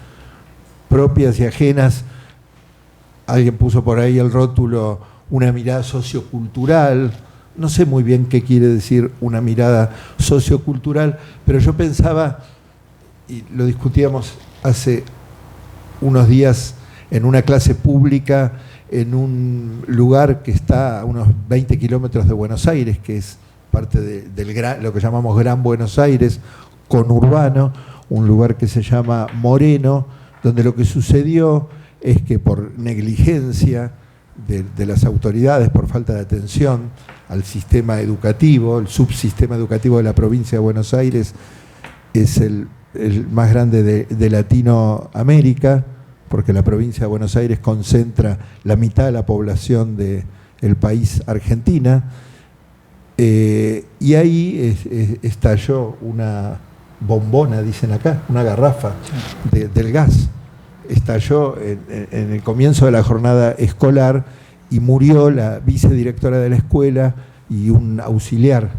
propias y ajenas, alguien puso por ahí el rótulo, una mirada sociocultural. No sé muy bien qué quiere decir una mirada sociocultural, pero yo pensaba, y lo discutíamos hace unos días en una clase pública en un lugar que está a unos 20 kilómetros de Buenos Aires, que es parte de lo que llamamos Gran Buenos Aires, conurbano, un lugar que se llama Moreno, donde lo que sucedió es que por negligencia de las autoridades, por falta de atención al sistema educativo, el subsistema educativo de la provincia de Buenos Aires es el más grande de Latinoamérica, porque la provincia de Buenos Aires concentra la mitad de la población del país Argentina, y ahí estalló una bombona, dicen acá, una garrafa del gas. Estalló en el comienzo de la jornada escolar y murió la vicedirectora de la escuela y un auxiliar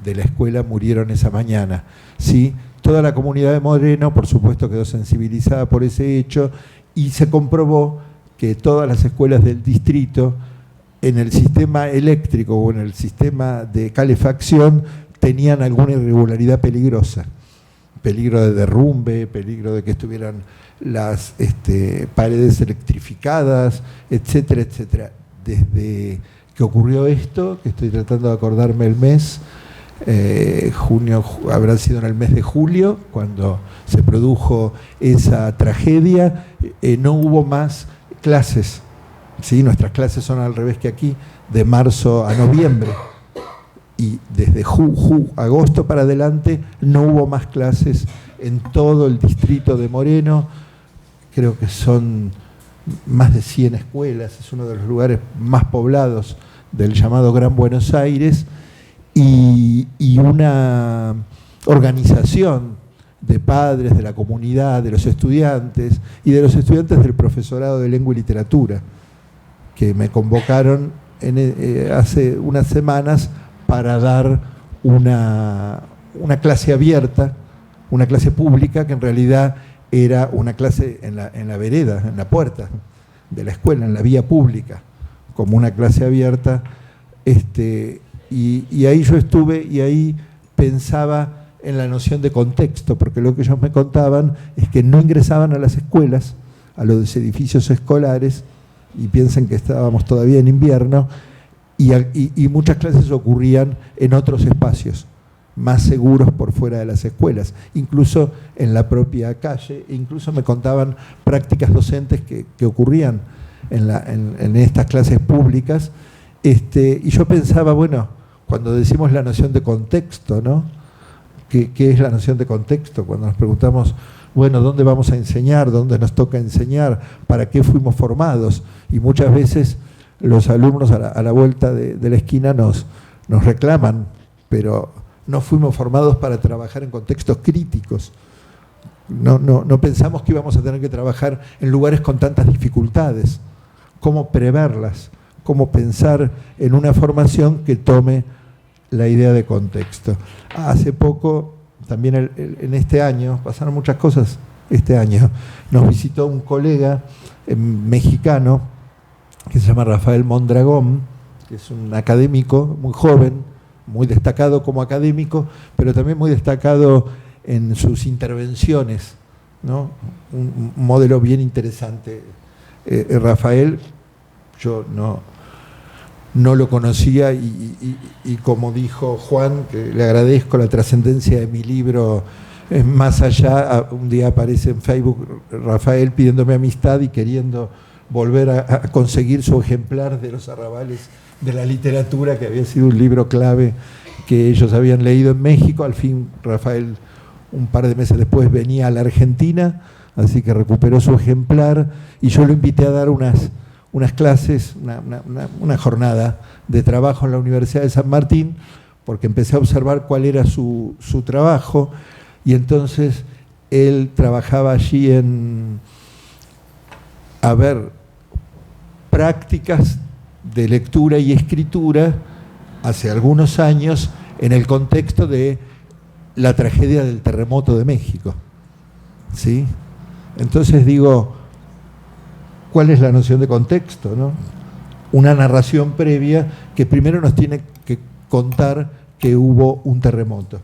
de la escuela murieron esa mañana. ¿Sí? Toda la comunidad de Moreno, por supuesto, quedó sensibilizada por ese hecho y se comprobó que todas las escuelas del distrito, en el sistema eléctrico o en el sistema de calefacción, tenían alguna irregularidad peligrosa. Peligro de derrumbe, peligro de que estuvieran las paredes electrificadas, etcétera, etcétera. Desde que ocurrió esto, que estoy tratando de acordarme el mes, junio, habrá sido en el mes de julio, cuando se produjo esa tragedia, no hubo más clases. ¿Sí? Nuestras clases son al revés que aquí, de marzo a noviembre. y desde agosto para adelante no hubo más clases en todo el distrito de Moreno. Creo que son más de 100 escuelas, es uno de los lugares más poblados del llamado Gran Buenos Aires, y una organización de padres, de la comunidad, de los estudiantes y de los estudiantes del profesorado de lengua y literatura, que me convocaron hace unas semanas para dar una clase abierta, una clase pública, que en realidad era una clase en la vereda, en la puerta de la escuela, en la vía pública, como una clase abierta. Y ahí yo estuve y ahí pensaba en la noción de contexto, porque lo que ellos me contaban es que no ingresaban a las escuelas, a los edificios escolares, y piensan que estábamos todavía en invierno, y muchas clases ocurrían en otros espacios más seguros por fuera de las escuelas, incluso en la propia calle, e incluso me contaban prácticas docentes que ocurrían en estas clases públicas. Y yo pensaba, bueno, cuando decimos la noción de contexto, ¿no? ¿Qué es la noción de contexto? Cuando nos preguntamos, bueno, ¿dónde vamos a enseñar? ¿Dónde nos toca enseñar? ¿Para qué fuimos formados? Y muchas veces los alumnos a la vuelta de la esquina nos reclaman, pero no fuimos formados para trabajar en contextos críticos. No pensamos que íbamos a tener que trabajar en lugares con tantas dificultades. ¿Cómo preverlas? ¿Cómo pensar en una formación que tome la idea de contexto? Hace poco, también en este año, pasaron muchas cosas este año, nos visitó un colega mexicano que se llama Rafael Mondragón, que es un académico muy joven, muy destacado como académico, pero también muy destacado en sus intervenciones, ¿no? Un modelo bien interesante. Rafael, yo no lo conocía y como dijo Juan, que le agradezco la trascendencia de mi libro, Más allá, un día aparece en Facebook Rafael pidiéndome amistad y queriendo volver a conseguir su ejemplar de Los arrabales de la literatura, que había sido un libro clave que ellos habían leído en México. Al fin Rafael, un par de meses después, venía a la Argentina, así que recuperó su ejemplar y yo lo invité a dar unas clases, una jornada de trabajo en la Universidad de San Martín, porque empecé a observar cuál era su trabajo, y entonces él trabajaba allí en prácticas de lectura y escritura hace algunos años en el contexto de la tragedia del terremoto de México, ¿sí? Entonces digo, ¿cuál es la noción de contexto, no? Una narración previa que primero nos tiene que contar que hubo un terremoto,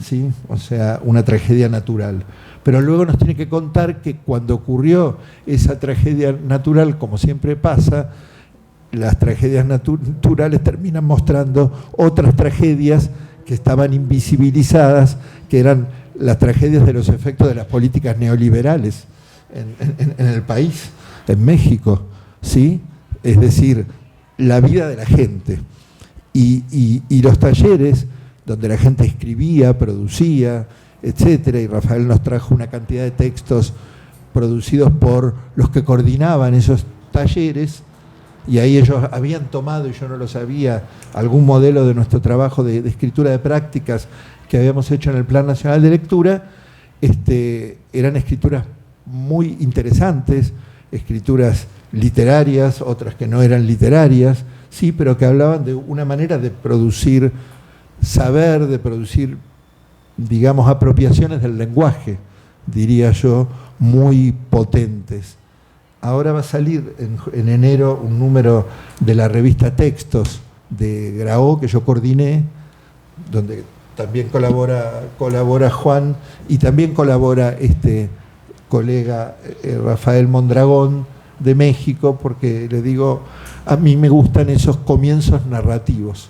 ¿sí? O sea, una tragedia natural. Pero luego nos tiene que contar que cuando ocurrió esa tragedia natural, como siempre pasa, las tragedias naturales terminan mostrando otras tragedias que estaban invisibilizadas, que eran las tragedias de los efectos de las políticas neoliberales en el país, en México, ¿sí? Es decir, la vida de la gente y los talleres donde la gente escribía, producía, etcétera, y Rafael nos trajo una cantidad de textos producidos por los que coordinaban esos talleres, y ahí ellos habían tomado, y yo no lo sabía, algún modelo de nuestro trabajo de escritura de prácticas que habíamos hecho en el Plan Nacional de Lectura. Eran escrituras muy interesantes, escrituras literarias, otras que no eran literarias, sí, pero que hablaban de una manera de producir saber, de producir, digamos, apropiaciones del lenguaje, diría yo, muy potentes. Ahora va a salir en enero un número de la revista Textos de Graó, que yo coordiné, donde también colabora Juan, y también colabora este colega Rafael Mondragón de México, porque le digo, a mí me gustan esos comienzos narrativos.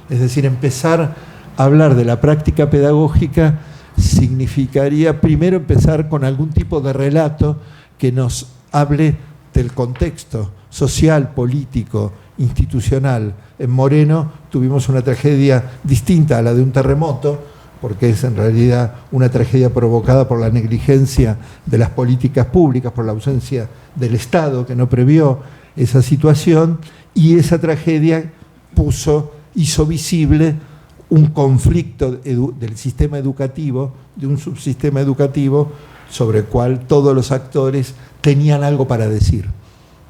Es decir, empezar a hablar de la práctica pedagógica significaría primero empezar con algún tipo de relato que nos hable el contexto social, político, institucional en Moreno, tuvimos una tragedia distinta a la de un terremoto, porque es en realidad una tragedia provocada por la negligencia de las políticas públicas, por la ausencia del Estado que no previó esa situación, y esa tragedia hizo visible un conflicto del sistema educativo, de un subsistema educativo sobre el cual todos los actores tenían algo para decir.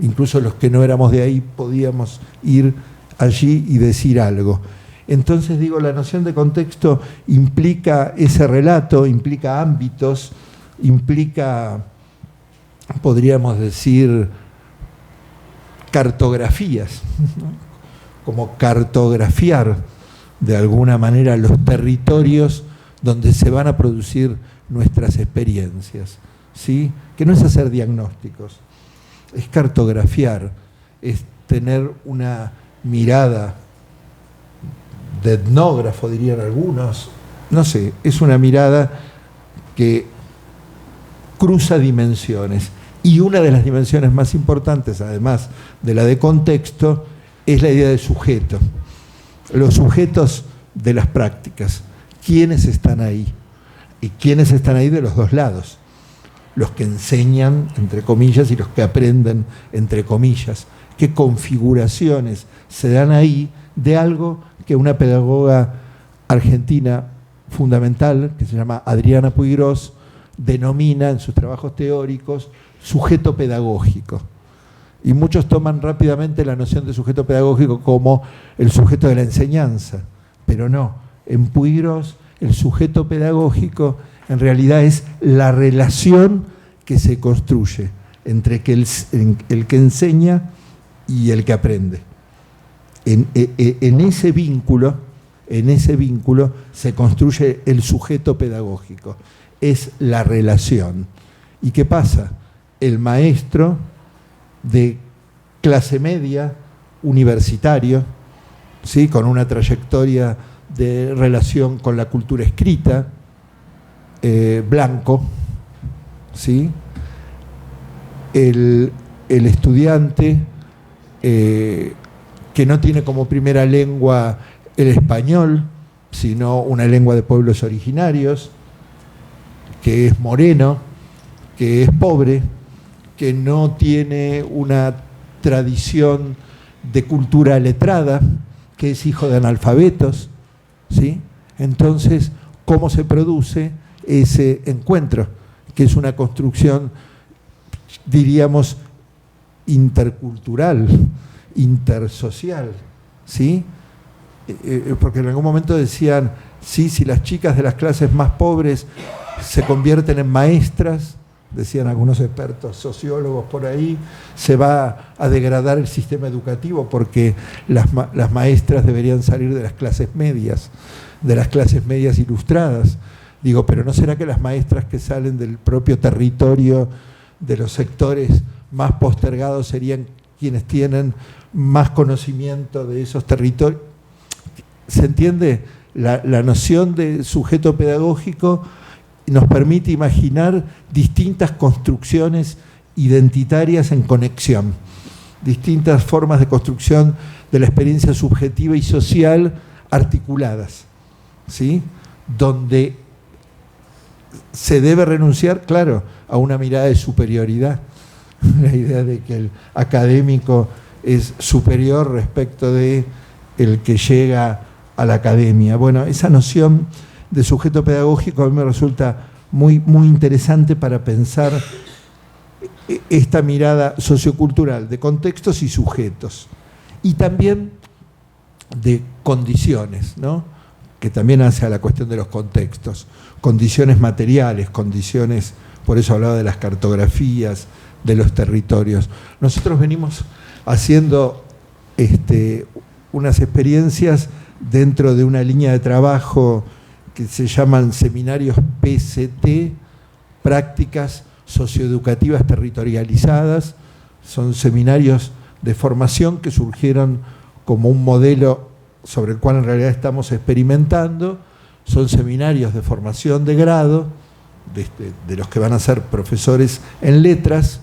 Incluso los que no éramos de ahí podíamos ir allí y decir algo. Entonces, digo, la noción de contexto implica ese relato, implica ámbitos, implica, podríamos decir, cartografías, ¿no? Como cartografiar de alguna manera los territorios donde se van a producir nuestras experiencias, ¿sí? Que no es hacer diagnósticos, es cartografiar, es tener una mirada de etnógrafo, dirían algunos, no sé, es una mirada que cruza dimensiones. Y una de las dimensiones más importantes, además de la de contexto, es la idea de sujeto. Los sujetos de las prácticas. ¿Quiénes están ahí? Y quiénes están ahí de los dos lados. Los que enseñan, entre comillas, y los que aprenden, entre comillas. ¿Qué configuraciones se dan ahí de algo que una pedagoga argentina fundamental, que se llama Adriana Puigros, denomina en sus trabajos teóricos sujeto pedagógico? Y muchos toman rápidamente la noción de sujeto pedagógico como el sujeto de la enseñanza, pero no. En Puigros, el sujeto pedagógico en realidad es la relación que se construye entre el que enseña y el que aprende. En ese vínculo se construye el sujeto pedagógico. Es la relación. ¿Y qué pasa? El maestro de clase media, universitario, ¿sí? Con una trayectoria de relación con la cultura escrita, blanco, ¿sí? El estudiante que no tiene como primera lengua el español, sino una lengua de pueblos originarios, que es moreno, que es pobre, que no tiene una tradición de cultura letrada, que es hijo de analfabetos, ¿sí? Entonces, ¿cómo se produce ese encuentro? Que es una construcción, diríamos, intercultural, intersocial, ¿sí? Porque en algún momento decían, sí, si las chicas de las clases más pobres se convierten en maestras, decían algunos expertos sociólogos por ahí, se va a degradar el sistema educativo porque las maestras deberían salir de las clases medias ilustradas. Digo, pero ¿no será que las maestras que salen del propio territorio de los sectores más postergados serían quienes tienen más conocimiento de esos territorios? ¿Se entiende? La noción de sujeto pedagógico nos permite imaginar distintas construcciones identitarias en conexión, distintas formas de construcción de la experiencia subjetiva y social articuladas, ¿sí? Donde se debe renunciar, claro, a una mirada de superioridad, la idea de que el académico es superior respecto de el que llega a la academia. Bueno, esa noción de sujeto pedagógico a mí me resulta muy, muy interesante para pensar esta mirada sociocultural de contextos y sujetos, y también de condiciones, ¿no? Que también hace a la cuestión de los contextos, condiciones materiales, condiciones, por eso hablaba de las cartografías, de los territorios. Nosotros venimos haciendo unas experiencias dentro de una línea de trabajo que se llaman seminarios PCT, prácticas socioeducativas territorializadas. Son seminarios de formación que surgieron como un modelo sobre el cual en realidad estamos experimentando. Son seminarios de formación de grado, de los que van a ser profesores en letras,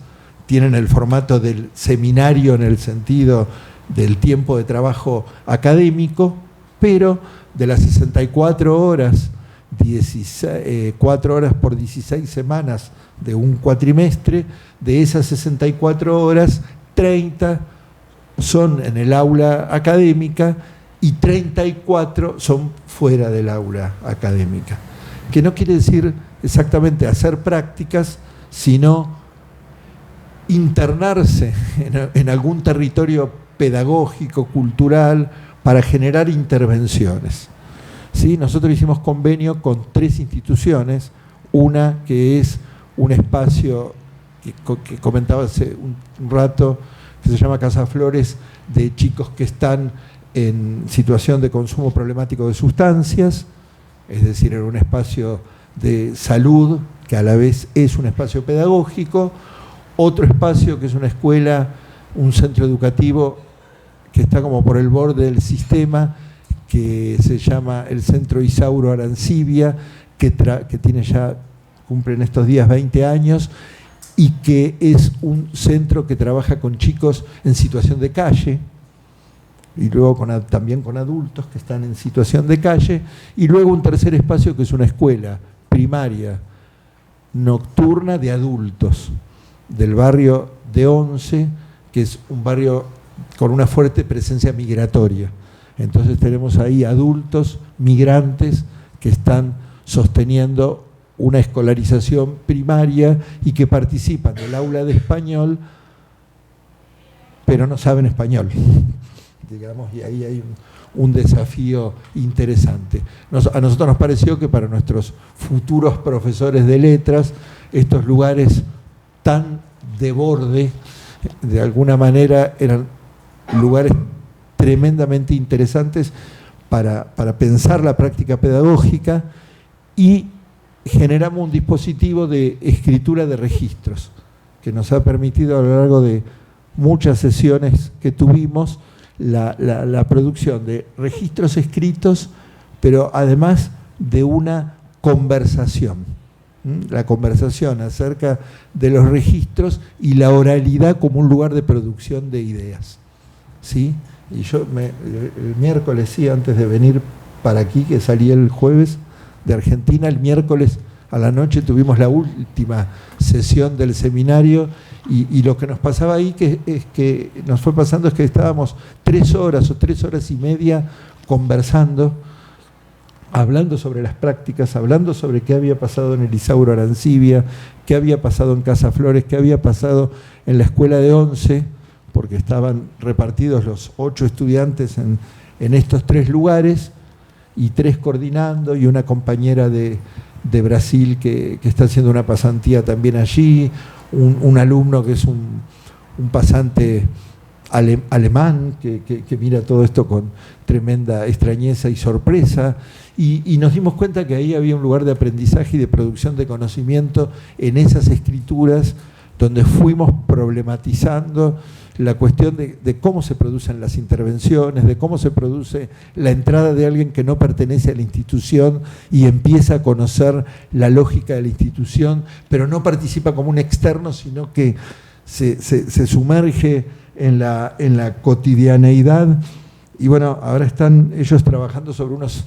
tienen el formato del seminario en el sentido del tiempo de trabajo académico, pero de las 64 horas, 4 horas por 16 semanas de un cuatrimestre, de esas 64 horas, 30 son en el aula académica y 34 son fuera del aula académica. Que no quiere decir exactamente hacer prácticas, sino internarse en algún territorio pedagógico, cultural, para generar intervenciones. ¿Sí? Nosotros hicimos convenio con 3 instituciones, una que es un espacio que comentaba hace un rato, que se llama Casa Flores, de chicos que están en situación de consumo problemático de sustancias, es decir, era un espacio de salud que a la vez es un espacio pedagógico. Otro espacio que es una escuela, un centro educativo que está como por el borde del sistema, que se llama el Centro Isauro Arancibia, que tiene ya, cumple en estos días 20 años, y que es un centro que trabaja con chicos en situación de calle, y luego también con adultos que están en situación de calle, y luego un tercer espacio que es una escuela primaria nocturna de adultos, del barrio de Once, que es un barrio con una fuerte presencia migratoria. Entonces tenemos ahí adultos migrantes que están sosteniendo una escolarización primaria y que participan del aula de español, pero no saben español, digamos, y ahí hay un desafío interesante. A nosotros nos pareció que para nuestros futuros profesores de letras, estos lugares tan de borde, de alguna manera eran lugares tremendamente interesantes para pensar la práctica pedagógica, y generamos un dispositivo de escritura de registros que nos ha permitido a lo largo de muchas sesiones que tuvimos la producción de registros escritos, pero además de una conversación. La conversación acerca de los registros y la oralidad como un lugar de producción de ideas. ¿Sí? Y yo el miércoles, sí, antes de venir para aquí, que salí el jueves de Argentina, el miércoles a la noche tuvimos la última sesión del seminario, y lo que nos pasaba ahí que nos fue pasando es que estábamos 3 horas o 3 horas y media conversando, hablando sobre las prácticas, hablando sobre qué había pasado en el Isauro Arancibia, qué había pasado en Casa Flores, qué había pasado en la escuela de Once, porque estaban repartidos los 8 estudiantes en estos 3 lugares, y 3 coordinando, y una compañera de Brasil que está haciendo una pasantía también allí, un alumno que es un pasante alemán que mira todo esto con tremenda extrañeza y sorpresa, y nos dimos cuenta que ahí había un lugar de aprendizaje y de producción de conocimiento en esas escrituras, donde fuimos problematizando la cuestión de cómo se producen las intervenciones, de cómo se produce la entrada de alguien que no pertenece a la institución y empieza a conocer la lógica de la institución, pero no participa como un externo, sino que se sumerge en la cotidianeidad. Y bueno, ahora están ellos trabajando sobre unos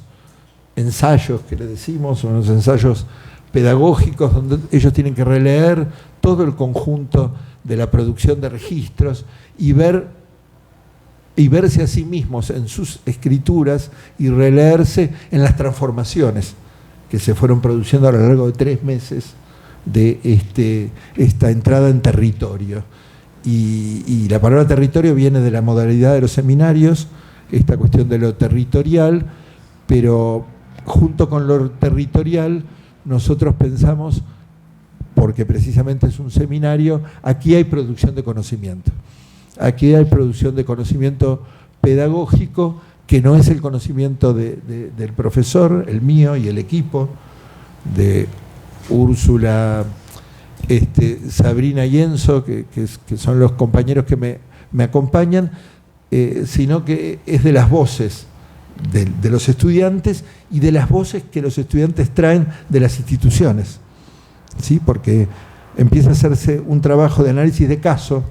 ensayos, que le decimos, unos ensayos pedagógicos, donde ellos tienen que releer todo el conjunto de la producción de registros y verse a sí mismos en sus escrituras y releerse en las transformaciones que se fueron produciendo a lo largo de 3 meses de esta entrada en territorio. Y la palabra territorio viene de la modalidad de los seminarios, esta cuestión de lo territorial, pero junto con lo territorial nosotros pensamos, porque precisamente es un seminario, aquí hay producción de conocimiento. Aquí hay producción de conocimiento pedagógico, que no es el conocimiento del profesor, el mío y el equipo, de Úrsula, Sabrina y Enzo, que son los compañeros que me acompañan, sino que es de las voces de los estudiantes y de las voces que los estudiantes traen de las instituciones. ¿Sí? Porque empieza a hacerse un trabajo de análisis de caso,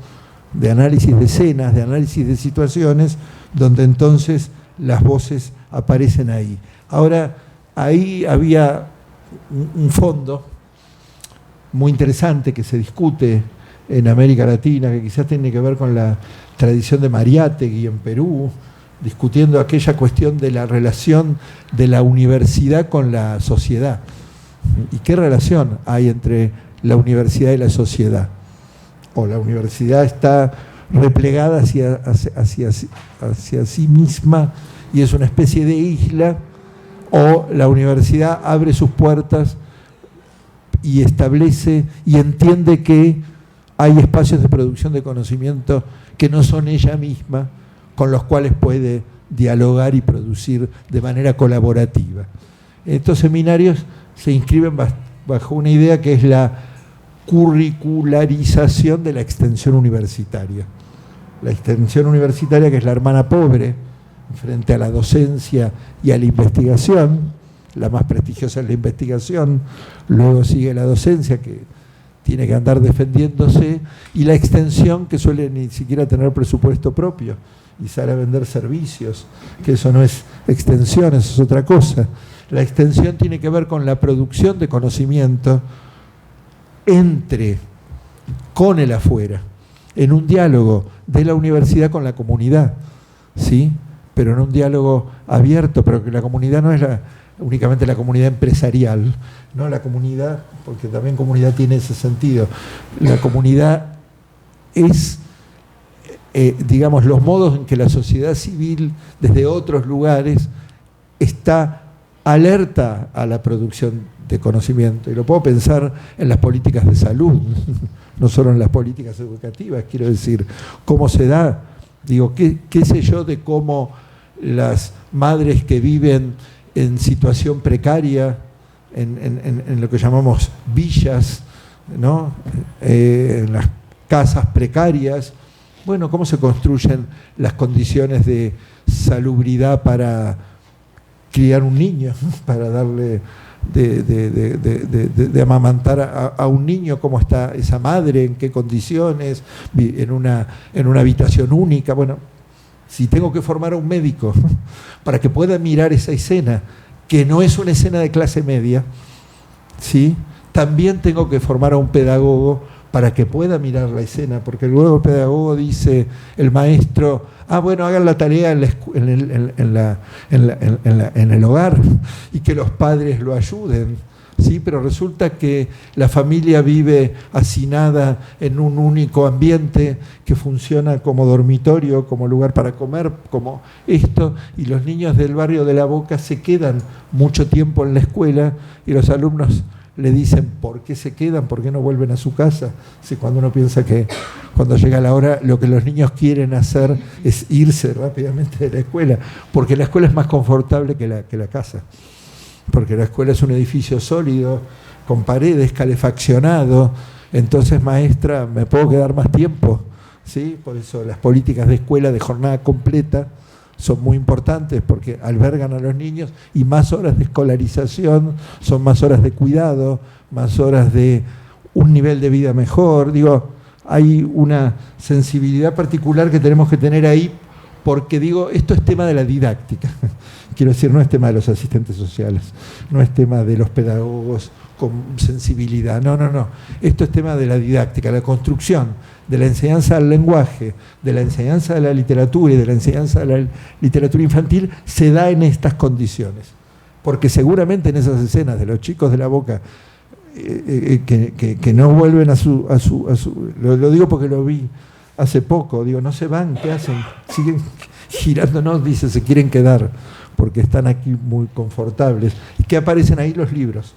de análisis de escenas, de análisis de situaciones, donde entonces las voces aparecen ahí. Ahora, ahí había un fondo muy interesante que se discute en América Latina, que quizás tiene que ver con la tradición de Mariátegui en Perú, discutiendo aquella cuestión de la relación de la universidad con la sociedad. ¿Y qué relación hay entre la universidad y la sociedad? O la universidad está replegada hacia sí misma y es una especie de isla, o la universidad abre sus puertas y establece y entiende que hay espacios de producción de conocimiento que no son ella misma, con los cuales puede dialogar y producir de manera colaborativa. Estos seminarios se inscriben bajo una idea que es la curricularización de la extensión universitaria. La extensión universitaria, que es la hermana pobre frente a la docencia y a la investigación. La más prestigiosa es la investigación, luego sigue la docencia, que tiene que andar defendiéndose, y la extensión, que suele ni siquiera tener presupuesto propio y sale a vender servicios, que eso no es extensión, eso es otra cosa. La extensión tiene que ver con la producción de conocimiento con el afuera, en un diálogo de la universidad con la comunidad, ¿sí? Pero en un diálogo abierto, pero que la comunidad no es únicamente la comunidad empresarial, no la comunidad, porque también comunidad tiene ese sentido. La comunidad es, digamos, los modos en que la sociedad civil desde otros lugares está alerta a la producción de conocimiento. Y lo puedo pensar en las políticas de salud, no solo en las políticas educativas, quiero decir, cómo se da, digo, qué sé yo de cómo las madres que viven en situación precaria, en lo que llamamos villas, ¿no? En las casas precarias, bueno, cómo se construyen las condiciones de salubridad para criar un niño, para darle de amamantar a un niño, cómo está esa madre, en qué condiciones, en una habitación única. Bueno, si tengo que formar a un médico para que pueda mirar esa escena, que no es una escena de clase media, ¿sí? También tengo que formar a un pedagogo para que pueda mirar la escena, porque luego el pedagogo dice, el maestro, bueno, hagan la tarea en el hogar y que los padres lo ayuden, ¿sí? Pero resulta que la familia vive hacinada en un único ambiente que funciona como dormitorio, como lugar para comer, como esto, y los niños del barrio de La Boca se quedan mucho tiempo en la escuela y los alumnos le dicen por qué se quedan, por qué no vuelven a su casa. Sí, cuando uno piensa que cuando llega la hora lo que los niños quieren hacer es irse rápidamente de la escuela, porque la escuela es más confortable que la casa, porque la escuela es un edificio sólido, con paredes, calefaccionado. Entonces, maestra, me puedo quedar más tiempo, ¿sí? Por eso las políticas de escuela de jornada completa son muy importantes, porque albergan a los niños, y más horas de escolarización son más horas de cuidado, más horas de un nivel de vida mejor. Digo, hay una sensibilidad particular que tenemos que tener ahí, porque digo, esto es tema de la didáctica. Quiero decir, no es tema de los asistentes sociales, no es tema de los pedagogos con sensibilidad, no. Esto es tema de la didáctica, la construcción de la enseñanza del lenguaje, de la enseñanza de la literatura y de la enseñanza de la literatura infantil se da en estas condiciones. Porque seguramente en esas escenas de los chicos de La Boca que no vuelven a su lo digo porque lo vi hace poco, digo, no se van, ¿qué hacen? Siguen girándonos, dice, se quieren quedar, porque están aquí muy confortables. ¿Qué aparecen ahí? Los libros.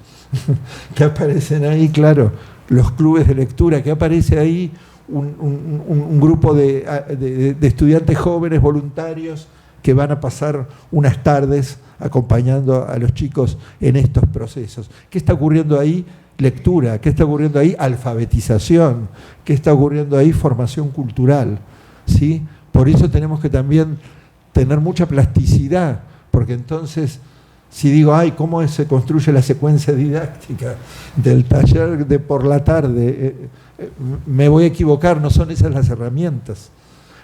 ¿Qué aparecen ahí? Claro, los clubes de lectura. ¿Qué aparece ahí? Un grupo de estudiantes jóvenes voluntarios que van a pasar unas tardes acompañando a los chicos en estos procesos. ¿Qué está ocurriendo ahí? Lectura. ¿Qué está ocurriendo ahí? Alfabetización. ¿Qué está ocurriendo ahí? Formación cultural, ¿sí? Por eso tenemos que también tener mucha plasticidad, porque entonces, Si digo, ay, ¿cómo se construye la secuencia didáctica del taller de por la tarde? Me voy a equivocar, no son esas las herramientas.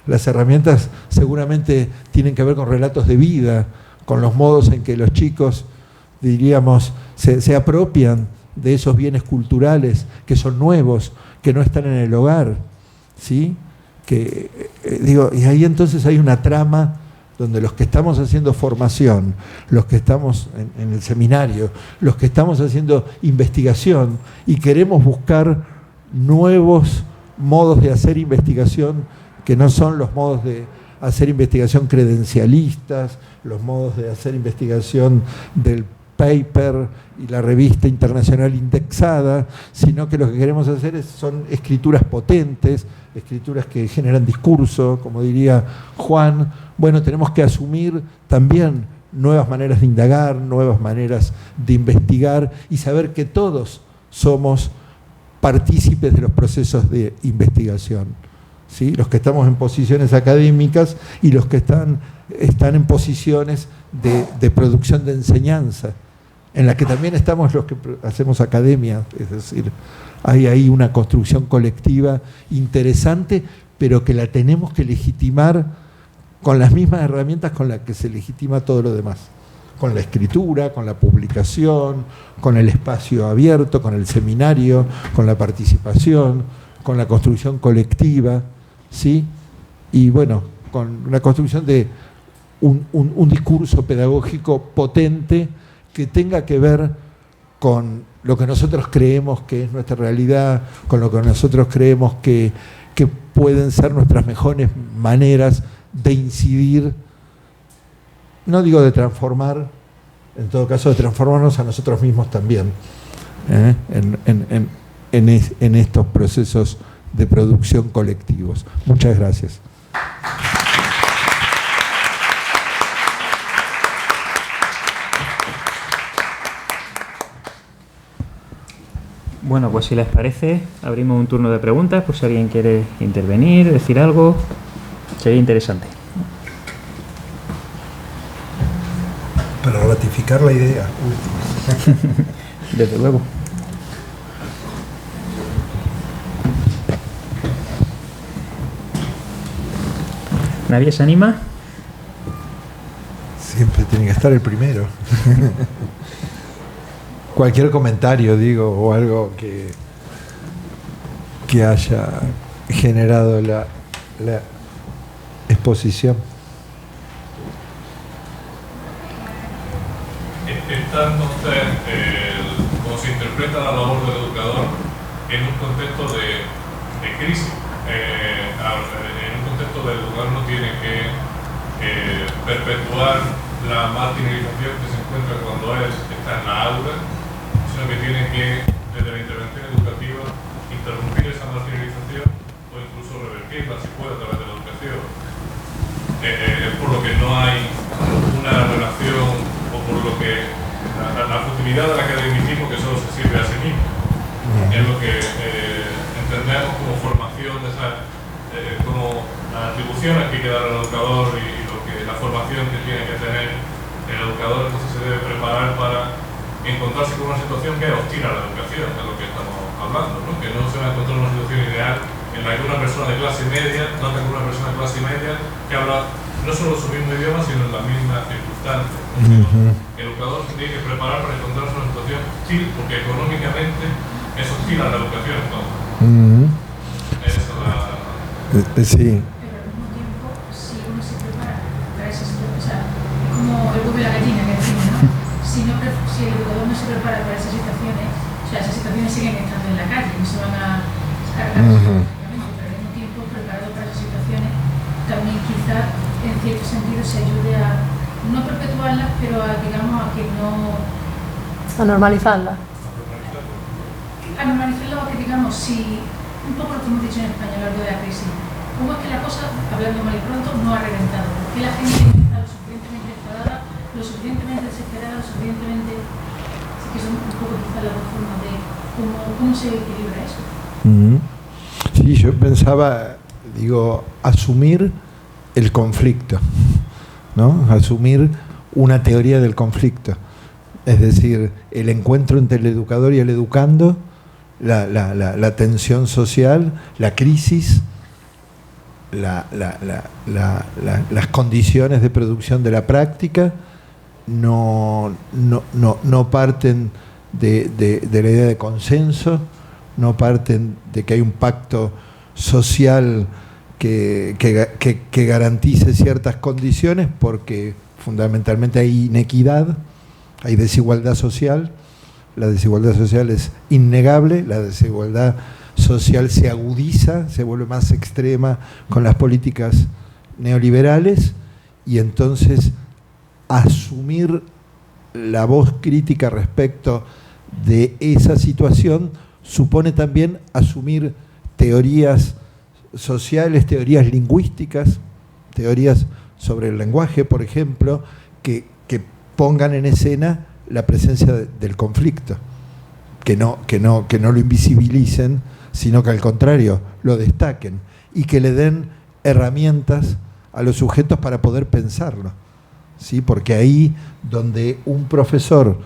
Las herramientas seguramente tienen que ver con relatos de vida, con los modos en que los chicos, diríamos, se apropian de esos bienes culturales que son nuevos, que no están en el hogar, ¿sí? Y ahí entonces hay una trama donde los que estamos haciendo formación, los que estamos en el seminario, los que estamos haciendo investigación y queremos buscar nuevos modos de hacer investigación que no son los modos de hacer investigación credencialistas, los modos de hacer investigación del paper y la revista internacional indexada, sino que lo que queremos hacer son escrituras potentes, escrituras que generan discurso, como diría Juan. Bueno, tenemos que asumir también nuevas maneras de indagar, nuevas maneras de investigar y saber que todos somos partícipes de los procesos de investigación, ¿sí? Los que estamos en posiciones académicas y los que están en posiciones de producción de enseñanza, en la que también estamos los que hacemos academia, es decir, hay ahí una construcción colectiva interesante, pero que la tenemos que legitimar con las mismas herramientas con las que se legitima todo lo demás, con la escritura, con la publicación, con el espacio abierto, con el seminario, con la participación, con la construcción colectiva, ¿sí? Y bueno, con la construcción de un discurso pedagógico potente que tenga que ver con lo que nosotros creemos que es nuestra realidad, con lo que nosotros creemos que pueden ser nuestras mejores maneras de incidir, no digo de transformar, en todo caso de transformarnos a nosotros mismos también, en estos procesos de producción colectivos. Muchas gracias. Bueno, pues si les parece, abrimos un turno de preguntas por si alguien quiere intervenir, decir algo. Sería interesante. Para ratificar la idea. Desde luego. ¿Nadie se anima? Siempre tiene que estar el primero. Cualquier comentario, digo, o algo que haya generado la exposición. Está entonces cómo se interpreta la labor del educador en un contexto de crisis. En un contexto del educador no tiene que perpetuar la marginalización que se encuentra cuando él está en la aula, sino que tiene que, desde la intervención educativa, interrumpir esa marginalización o incluso revertirla si puede a través de la educación. Por lo que no hay una relación, o por lo que la futilidad del academicismo que solo se sirve a sí mismo. Es lo que entendemos como formación, como las atribuciones que hay que dar al educador y la formación que tiene que tener el educador. Entonces se debe preparar para encontrarse con una situación que es hostil a la educación, de lo que estamos hablando, ¿no? Que no se va a encontrar una situación ideal en la que una persona de clase media trata con una persona de clase media que habla no solo su mismo idioma, sino en las mismas circunstancias. El educador se tiene que preparar para encontrarse una situación hostil, porque económicamente es hostil a la educación. Entonces. Esa es la... Sí. Pero al mismo tiempo, si uno se prepara para esa situación, o sea, es como el huevo y la gallina que decimos, ¿no? Si el educador no se prepara para esas situaciones, o sea, esas situaciones siguen estando en la calle, no se van a cargar automáticamente, pero al mismo tiempo, preparado para esas situaciones, también quizás en cierto sentido se ayude a no perpetuarlas, pero a, digamos, a que no... A normalizarlas. A normalizarlas, o que, digamos, si... Un poco lo que hemos dicho en España a lo largo de la crisis. ¿Cómo es que la cosa, hablando mal y pronto, no ha reventado? ¿Por qué la gente está lo suficientemente enfadada, lo suficientemente desesperada, lo suficientemente... Así que son un poco quizás las dos formas de cómo se equilibra eso. Sí, yo pensaba, digo, asumir el conflicto, ¿no? Asumir una teoría del conflicto. Es decir, el encuentro entre el educador y el educando, la tensión social, la crisis, las condiciones de producción de la práctica no parten de la idea de consenso, no parten de que hay un pacto social que garantice ciertas condiciones, porque fundamentalmente hay inequidad, hay desigualdad social. La desigualdad social es innegable, la desigualdad social se agudiza, se vuelve más extrema con las políticas neoliberales, y entonces asumir la voz crítica respecto de esa situación supone también asumir teorías sociales, teorías lingüísticas, teorías sobre el lenguaje, por ejemplo, que pongan en escena la presencia del conflicto, que no lo invisibilicen, sino que al contrario lo destaquen y que le den herramientas a los sujetos para poder pensarlo, ¿sí? Porque ahí donde un profesor,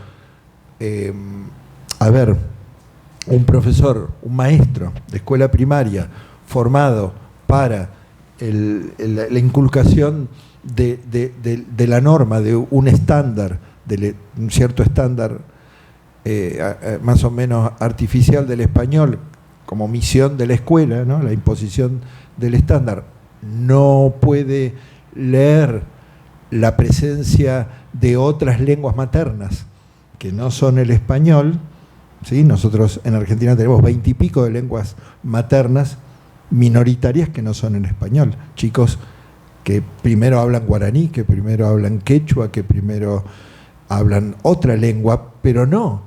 un maestro de escuela primaria formado para la inculcación de la norma, de un estándar, de un cierto estándar más o menos artificial del español como misión de la escuela, ¿no? La imposición del estándar, no puede leer la presencia de otras lenguas maternas que no son el español, ¿sí? Nosotros en Argentina tenemos 20 y pico de lenguas maternas minoritarias que no son el español, chicos que primero hablan guaraní, que primero hablan quechua, que primero hablan otra lengua, pero no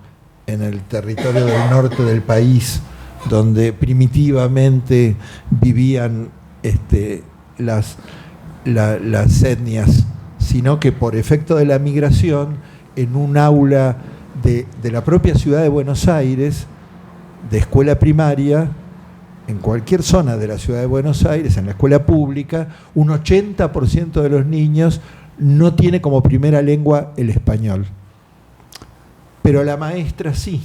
en el territorio del norte del país, donde primitivamente vivían las etnias, sino que por efecto de la migración, en un aula de la propia ciudad de Buenos Aires, de escuela primaria, en cualquier zona de la ciudad de Buenos Aires, en la escuela pública, un 80% de los niños no tiene como primera lengua el español. Pero la maestra sí.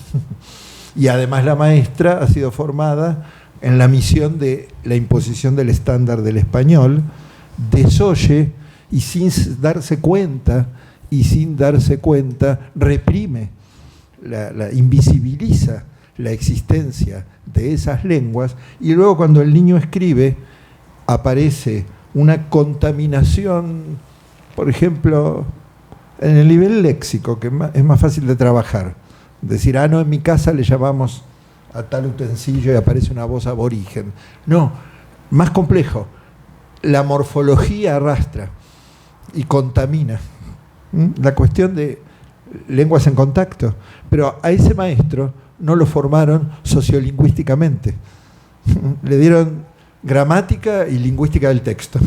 Y además la maestra ha sido formada en la misión de la imposición del estándar del español, desoye y sin darse cuenta, reprime, invisibiliza la existencia de esas lenguas, y luego cuando el niño escribe aparece una contaminación, por ejemplo, en el nivel léxico, que es más fácil de trabajar. Decir, no, en mi casa le llamamos a tal utensilio y aparece una voz aborigen. No, más complejo. La morfología arrastra y contamina. La cuestión de lenguas en contacto. Pero a ese maestro no lo formaron sociolingüísticamente. Le dieron gramática y lingüística del texto.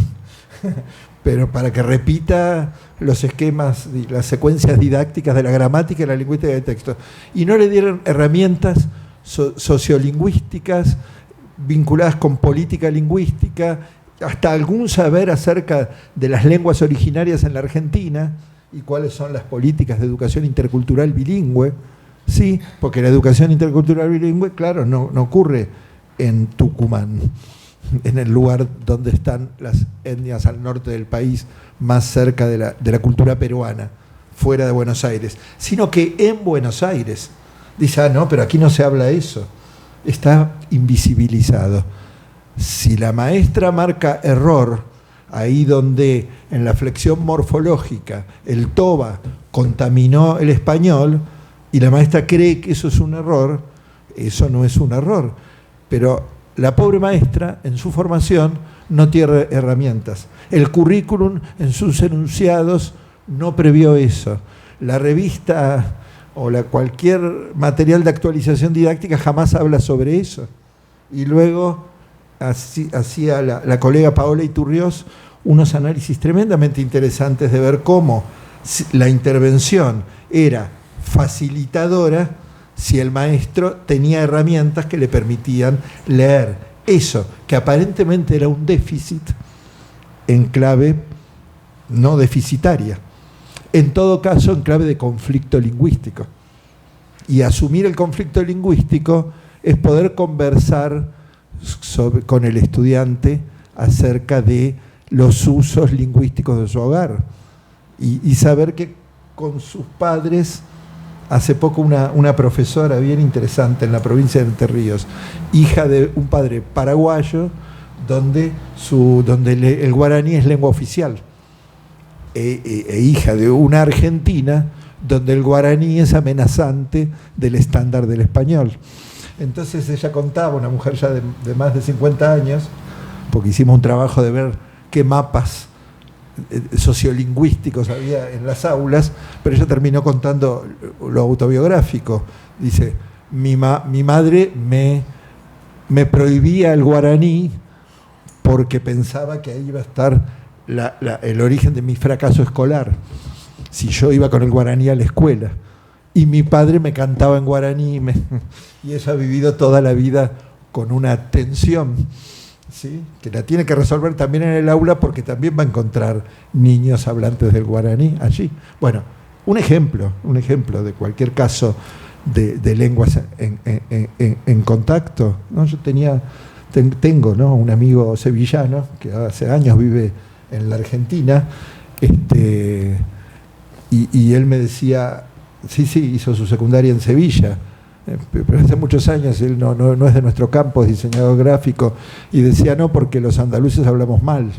Pero para que repita los esquemas y las secuencias didácticas de la gramática y la lingüística del texto. Y no le dieron herramientas sociolingüísticas vinculadas con política lingüística, hasta algún saber acerca de las lenguas originarias en la Argentina y cuáles son las políticas de educación intercultural bilingüe. Sí, porque la educación intercultural bilingüe, claro, no ocurre en Tucumán, en el lugar donde están las etnias al norte del país, más cerca de la cultura peruana, fuera de Buenos Aires, sino que en Buenos Aires. Dice, no, pero aquí no se habla eso. Está invisibilizado. Si la maestra marca error, ahí donde en la flexión morfológica el toba contaminó el español, y la maestra cree que eso es un error, eso no es un error. Pero la pobre maestra, en su formación, no tiene herramientas. El currículum, en sus enunciados, no previó eso. La revista o cualquier material de actualización didáctica jamás habla sobre eso. Y luego hacía la colega Paola Iturriós unos análisis tremendamente interesantes de ver cómo la intervención era facilitadora si el maestro tenía herramientas que le permitían leer eso, que aparentemente era un déficit, en clave no deficitaria. en todo caso en clave de conflicto lingüístico. Y asumir el conflicto lingüístico es poder conversar con el estudiante acerca de los usos lingüísticos de su hogar y saber que con sus padres, hace poco una profesora bien interesante en la provincia de Entre Ríos, hija de un padre paraguayo, donde el guaraní es lengua oficial, e hija de una argentina, donde el guaraní es amenazante del estándar del español. Entonces ella contaba, una mujer ya de más de 50 años, porque hicimos un trabajo de ver qué mapas sociolingüísticos había en las aulas, pero ella terminó contando lo autobiográfico. Dice, mi madre me prohibía el guaraní porque pensaba que ahí iba a estar el origen de mi fracaso escolar, si yo iba con el guaraní a la escuela. Y mi padre me cantaba en guaraní y ella ha vivido toda la vida con una tensión, ¿sí?, que la tiene que resolver también en el aula, porque también va a encontrar niños hablantes del guaraní allí. Bueno, un ejemplo de cualquier caso de lenguas en contacto, ¿no? Yo tengo, ¿no?, un amigo sevillano que hace años vive en la Argentina, y él me decía, sí, hizo su secundaria en Sevilla, pero hace muchos años. Él no es de nuestro campo, es diseñador gráfico, y decía, no, porque los andaluces hablamos mal.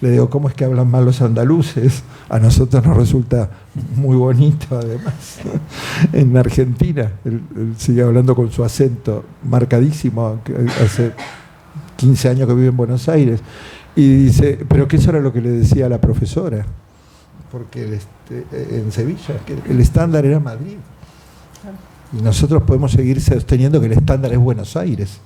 Le digo, ¿cómo es que hablan mal los andaluces? A nosotros nos resulta muy bonito, además. En Argentina, él sigue hablando con su acento marcadísimo, hace 15 años que vive en Buenos Aires, y dice, pero que eso era lo que le decía a la profesora, porque en Sevilla, que el estándar era Madrid. Y nosotros podemos seguir sosteniendo que el estándar es Buenos Aires,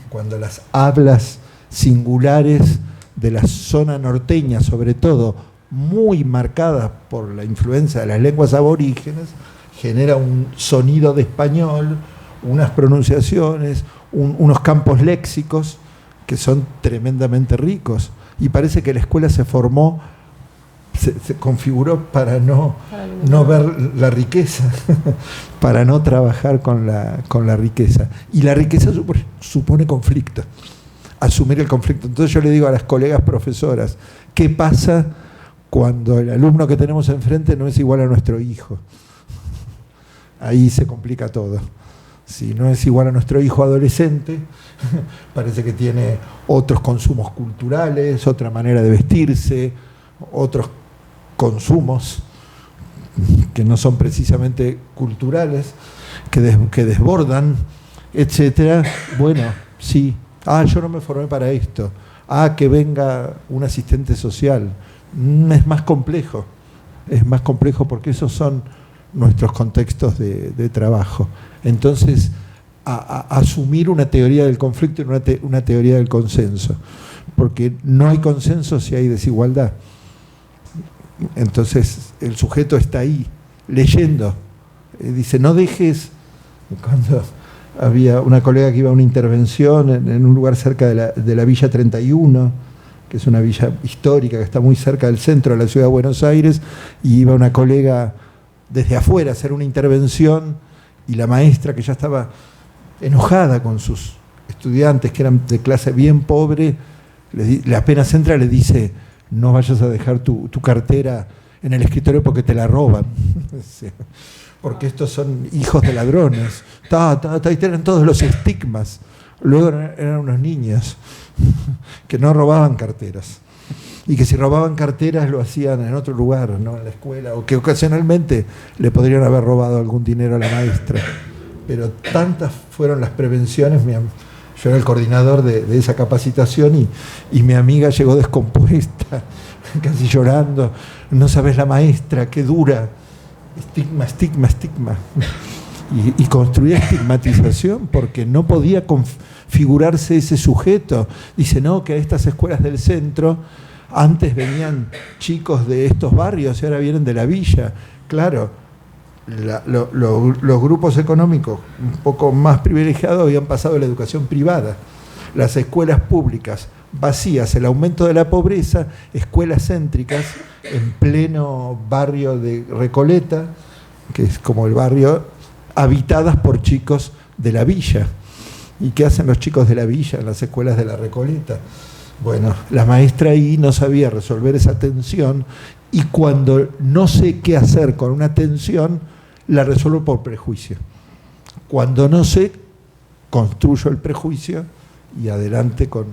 cuando las hablas singulares de la zona norteña, sobre todo, muy marcadas por la influencia de las lenguas aborígenes, genera un sonido de español, unas pronunciaciones, unos campos léxicos que son tremendamente ricos. Y parece que la escuela se formó, se configuró para no ver la riqueza, para no trabajar con la riqueza. Y la riqueza supone conflicto, asumir el conflicto. Entonces yo le digo a las colegas profesoras, ¿qué pasa cuando el alumno que tenemos enfrente no es igual a nuestro hijo? Ahí se complica todo. Si no es igual a nuestro hijo adolescente, parece que tiene otros consumos culturales, otra manera de vestirse, otros consumos que no son precisamente culturales, que desbordan, etcétera. Bueno, sí, yo no me formé para esto, que venga un asistente social. Es más complejo porque esos son nuestros contextos de trabajo. Entonces, asumir una teoría del conflicto y una teoría del consenso, porque no hay consenso si hay desigualdad. Entonces el sujeto está ahí leyendo, dice, no dejes. Cuando había una colega que iba a una intervención en un lugar cerca de la Villa 31, que es una villa histórica que está muy cerca del centro de la ciudad de Buenos Aires, y iba una colega desde afuera a hacer una intervención, y la maestra, que ya estaba enojada con sus estudiantes, que eran de clase bien pobre, apenas entra le dice, no vayas a dejar tu cartera en el escritorio porque te la roban. Porque estos son hijos de ladrones. Y tienen todos los estigmas. Luego eran unos niños que no robaban carteras. Y que si robaban carteras lo hacían en otro lugar, no en la escuela, o que ocasionalmente le podrían haber robado algún dinero a la maestra. Pero tantas fueron las prevenciones. Yo era el coordinador de esa capacitación y mi amiga llegó descompuesta, casi llorando. No sabes la maestra, qué dura. Estigma. Y construía estigmatización porque no podía configurarse ese sujeto. Dice, no, que a estas escuelas del centro antes venían chicos de estos barrios y ahora vienen de la villa. Claro, los grupos económicos un poco más privilegiados habían pasado a la educación privada. Las escuelas públicas vacías, el aumento de la pobreza, escuelas céntricas en pleno barrio de Recoleta, que es como el barrio, habitadas por chicos de la villa. ¿Y qué hacen los chicos de la villa en las escuelas de la Recoleta? Bueno, la maestra ahí no sabía resolver esa tensión, y cuando no sé qué hacer con una tensión, la resuelvo por prejuicio. Cuando no sé, construyo el prejuicio y adelante con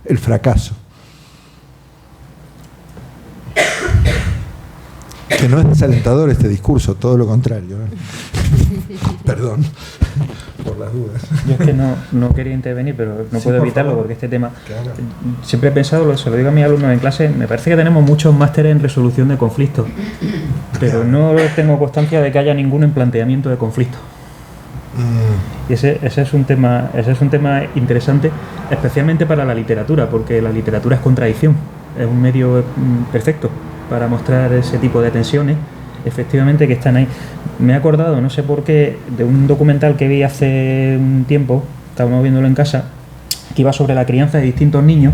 el fracaso. Que no es desalentador este discurso, todo lo contrario, ¿eh? Perdón por las dudas. Yo es que no quería intervenir, pero no puedo evitarlo, porque este tema... Claro. Siempre he pensado, se lo digo a mis alumnos en clase, me parece que tenemos muchos másteres en resolución de conflictos, pero no tengo constancia de que haya ninguno en planteamiento de conflictos. Y ese es un tema interesante, especialmente para la literatura, porque la literatura es contradicción, es un medio perfecto para mostrar ese tipo de tensiones, efectivamente, que están ahí. Me he acordado, no sé por qué, de un documental que vi hace un tiempo, estábamos viéndolo en casa, que iba sobre la crianza de distintos niños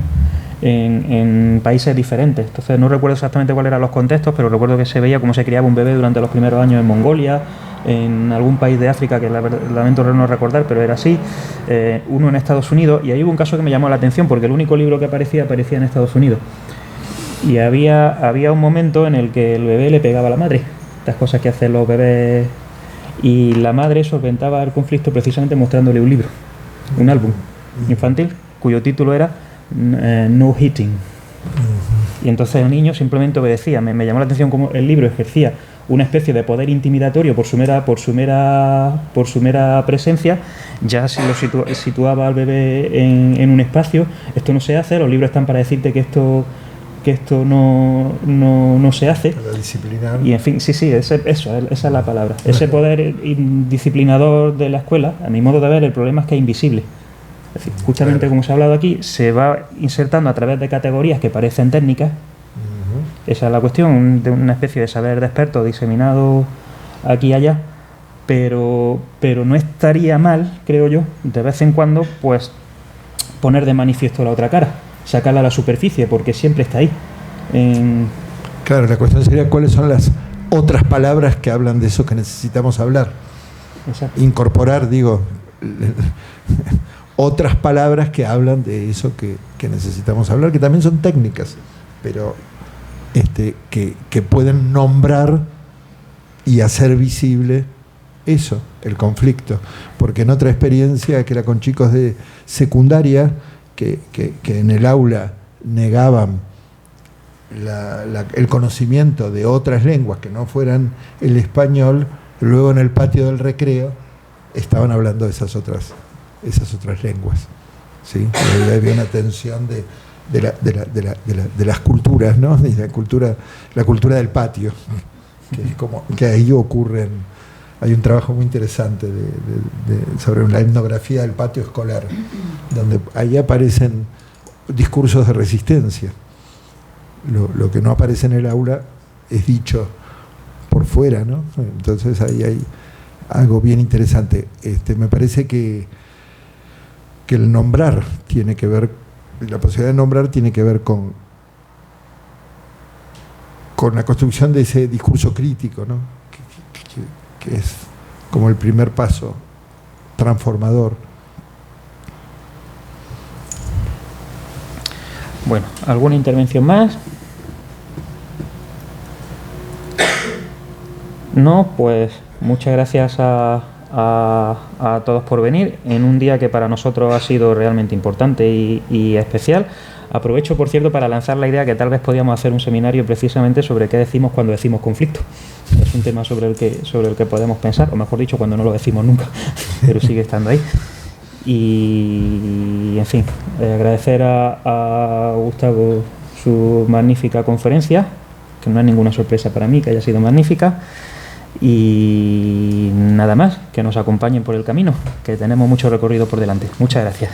en países diferentes. Entonces no recuerdo exactamente cuáles eran los contextos, pero recuerdo que se veía cómo se criaba un bebé durante los primeros años en Mongolia, en algún país de África que lamento no recordar, pero era así, uno en Estados Unidos, y ahí hubo un caso que me llamó la atención, porque el único libro que aparecía en Estados Unidos. Y había un momento en el que el bebé le pegaba a la madre, estas cosas que hacen los bebés, y la madre solventaba el conflicto precisamente mostrándole un libro, un álbum infantil, cuyo título era No Hitting. Y entonces el niño simplemente obedecía. Me llamó la atención cómo el libro ejercía una especie de poder intimidatorio por su mera presencia. Ya si lo situaba al bebé en un espacio, esto no se hace, los libros están para decirte que esto no se hace. Para disciplinar. Y en fin, sí, esa es la palabra. Ese poder disciplinador de la escuela, a mi modo de ver, el problema es que es invisible. Es decir, justamente como se ha hablado aquí, se va insertando a través de categorías que parecen técnicas. Esa es la cuestión, de una especie de saber de experto diseminado aquí y allá, pero no estaría mal, creo yo, de vez en cuando, pues poner de manifiesto la otra cara, sacarla a la superficie, porque siempre está ahí. Claro, la cuestión sería cuáles son las otras palabras que hablan de eso que necesitamos hablar. Exacto. Incorporar, otras palabras que hablan de eso que necesitamos hablar, que también son técnicas, pero que pueden nombrar y hacer visible eso, el conflicto. Porque en otra experiencia, que era con chicos de secundaria, que en el aula negaban el conocimiento de otras lenguas que no fueran el español, luego en el patio del recreo estaban hablando de esas otras lenguas, ¿sí? Había una tensión de las culturas, ¿no? Y la cultura del patio, que es como que ahí ocurren. Hay un trabajo muy interesante sobre la etnografía del patio escolar, donde ahí aparecen discursos de resistencia. Lo que no aparece en el aula es dicho por fuera, ¿no? Entonces ahí hay algo bien interesante. Me parece que el nombrar tiene que ver, la posibilidad de nombrar tiene que ver con la construcción de ese discurso crítico, ¿no? Que es como el primer paso transformador. Bueno, ¿alguna intervención más? No, pues muchas gracias a todos por venir en un día que para nosotros ha sido realmente importante y especial. Aprovecho, por cierto, para lanzar la idea que tal vez podíamos hacer un seminario precisamente sobre qué decimos cuando decimos conflicto. Es un tema sobre el que podemos pensar, o mejor dicho, cuando no lo decimos nunca, pero sigue estando ahí. Y, en fin, agradecer a Gustavo su magnífica conferencia, que no es ninguna sorpresa para mí que haya sido magnífica. Y nada más, que nos acompañen por el camino, que tenemos mucho recorrido por delante. Muchas gracias.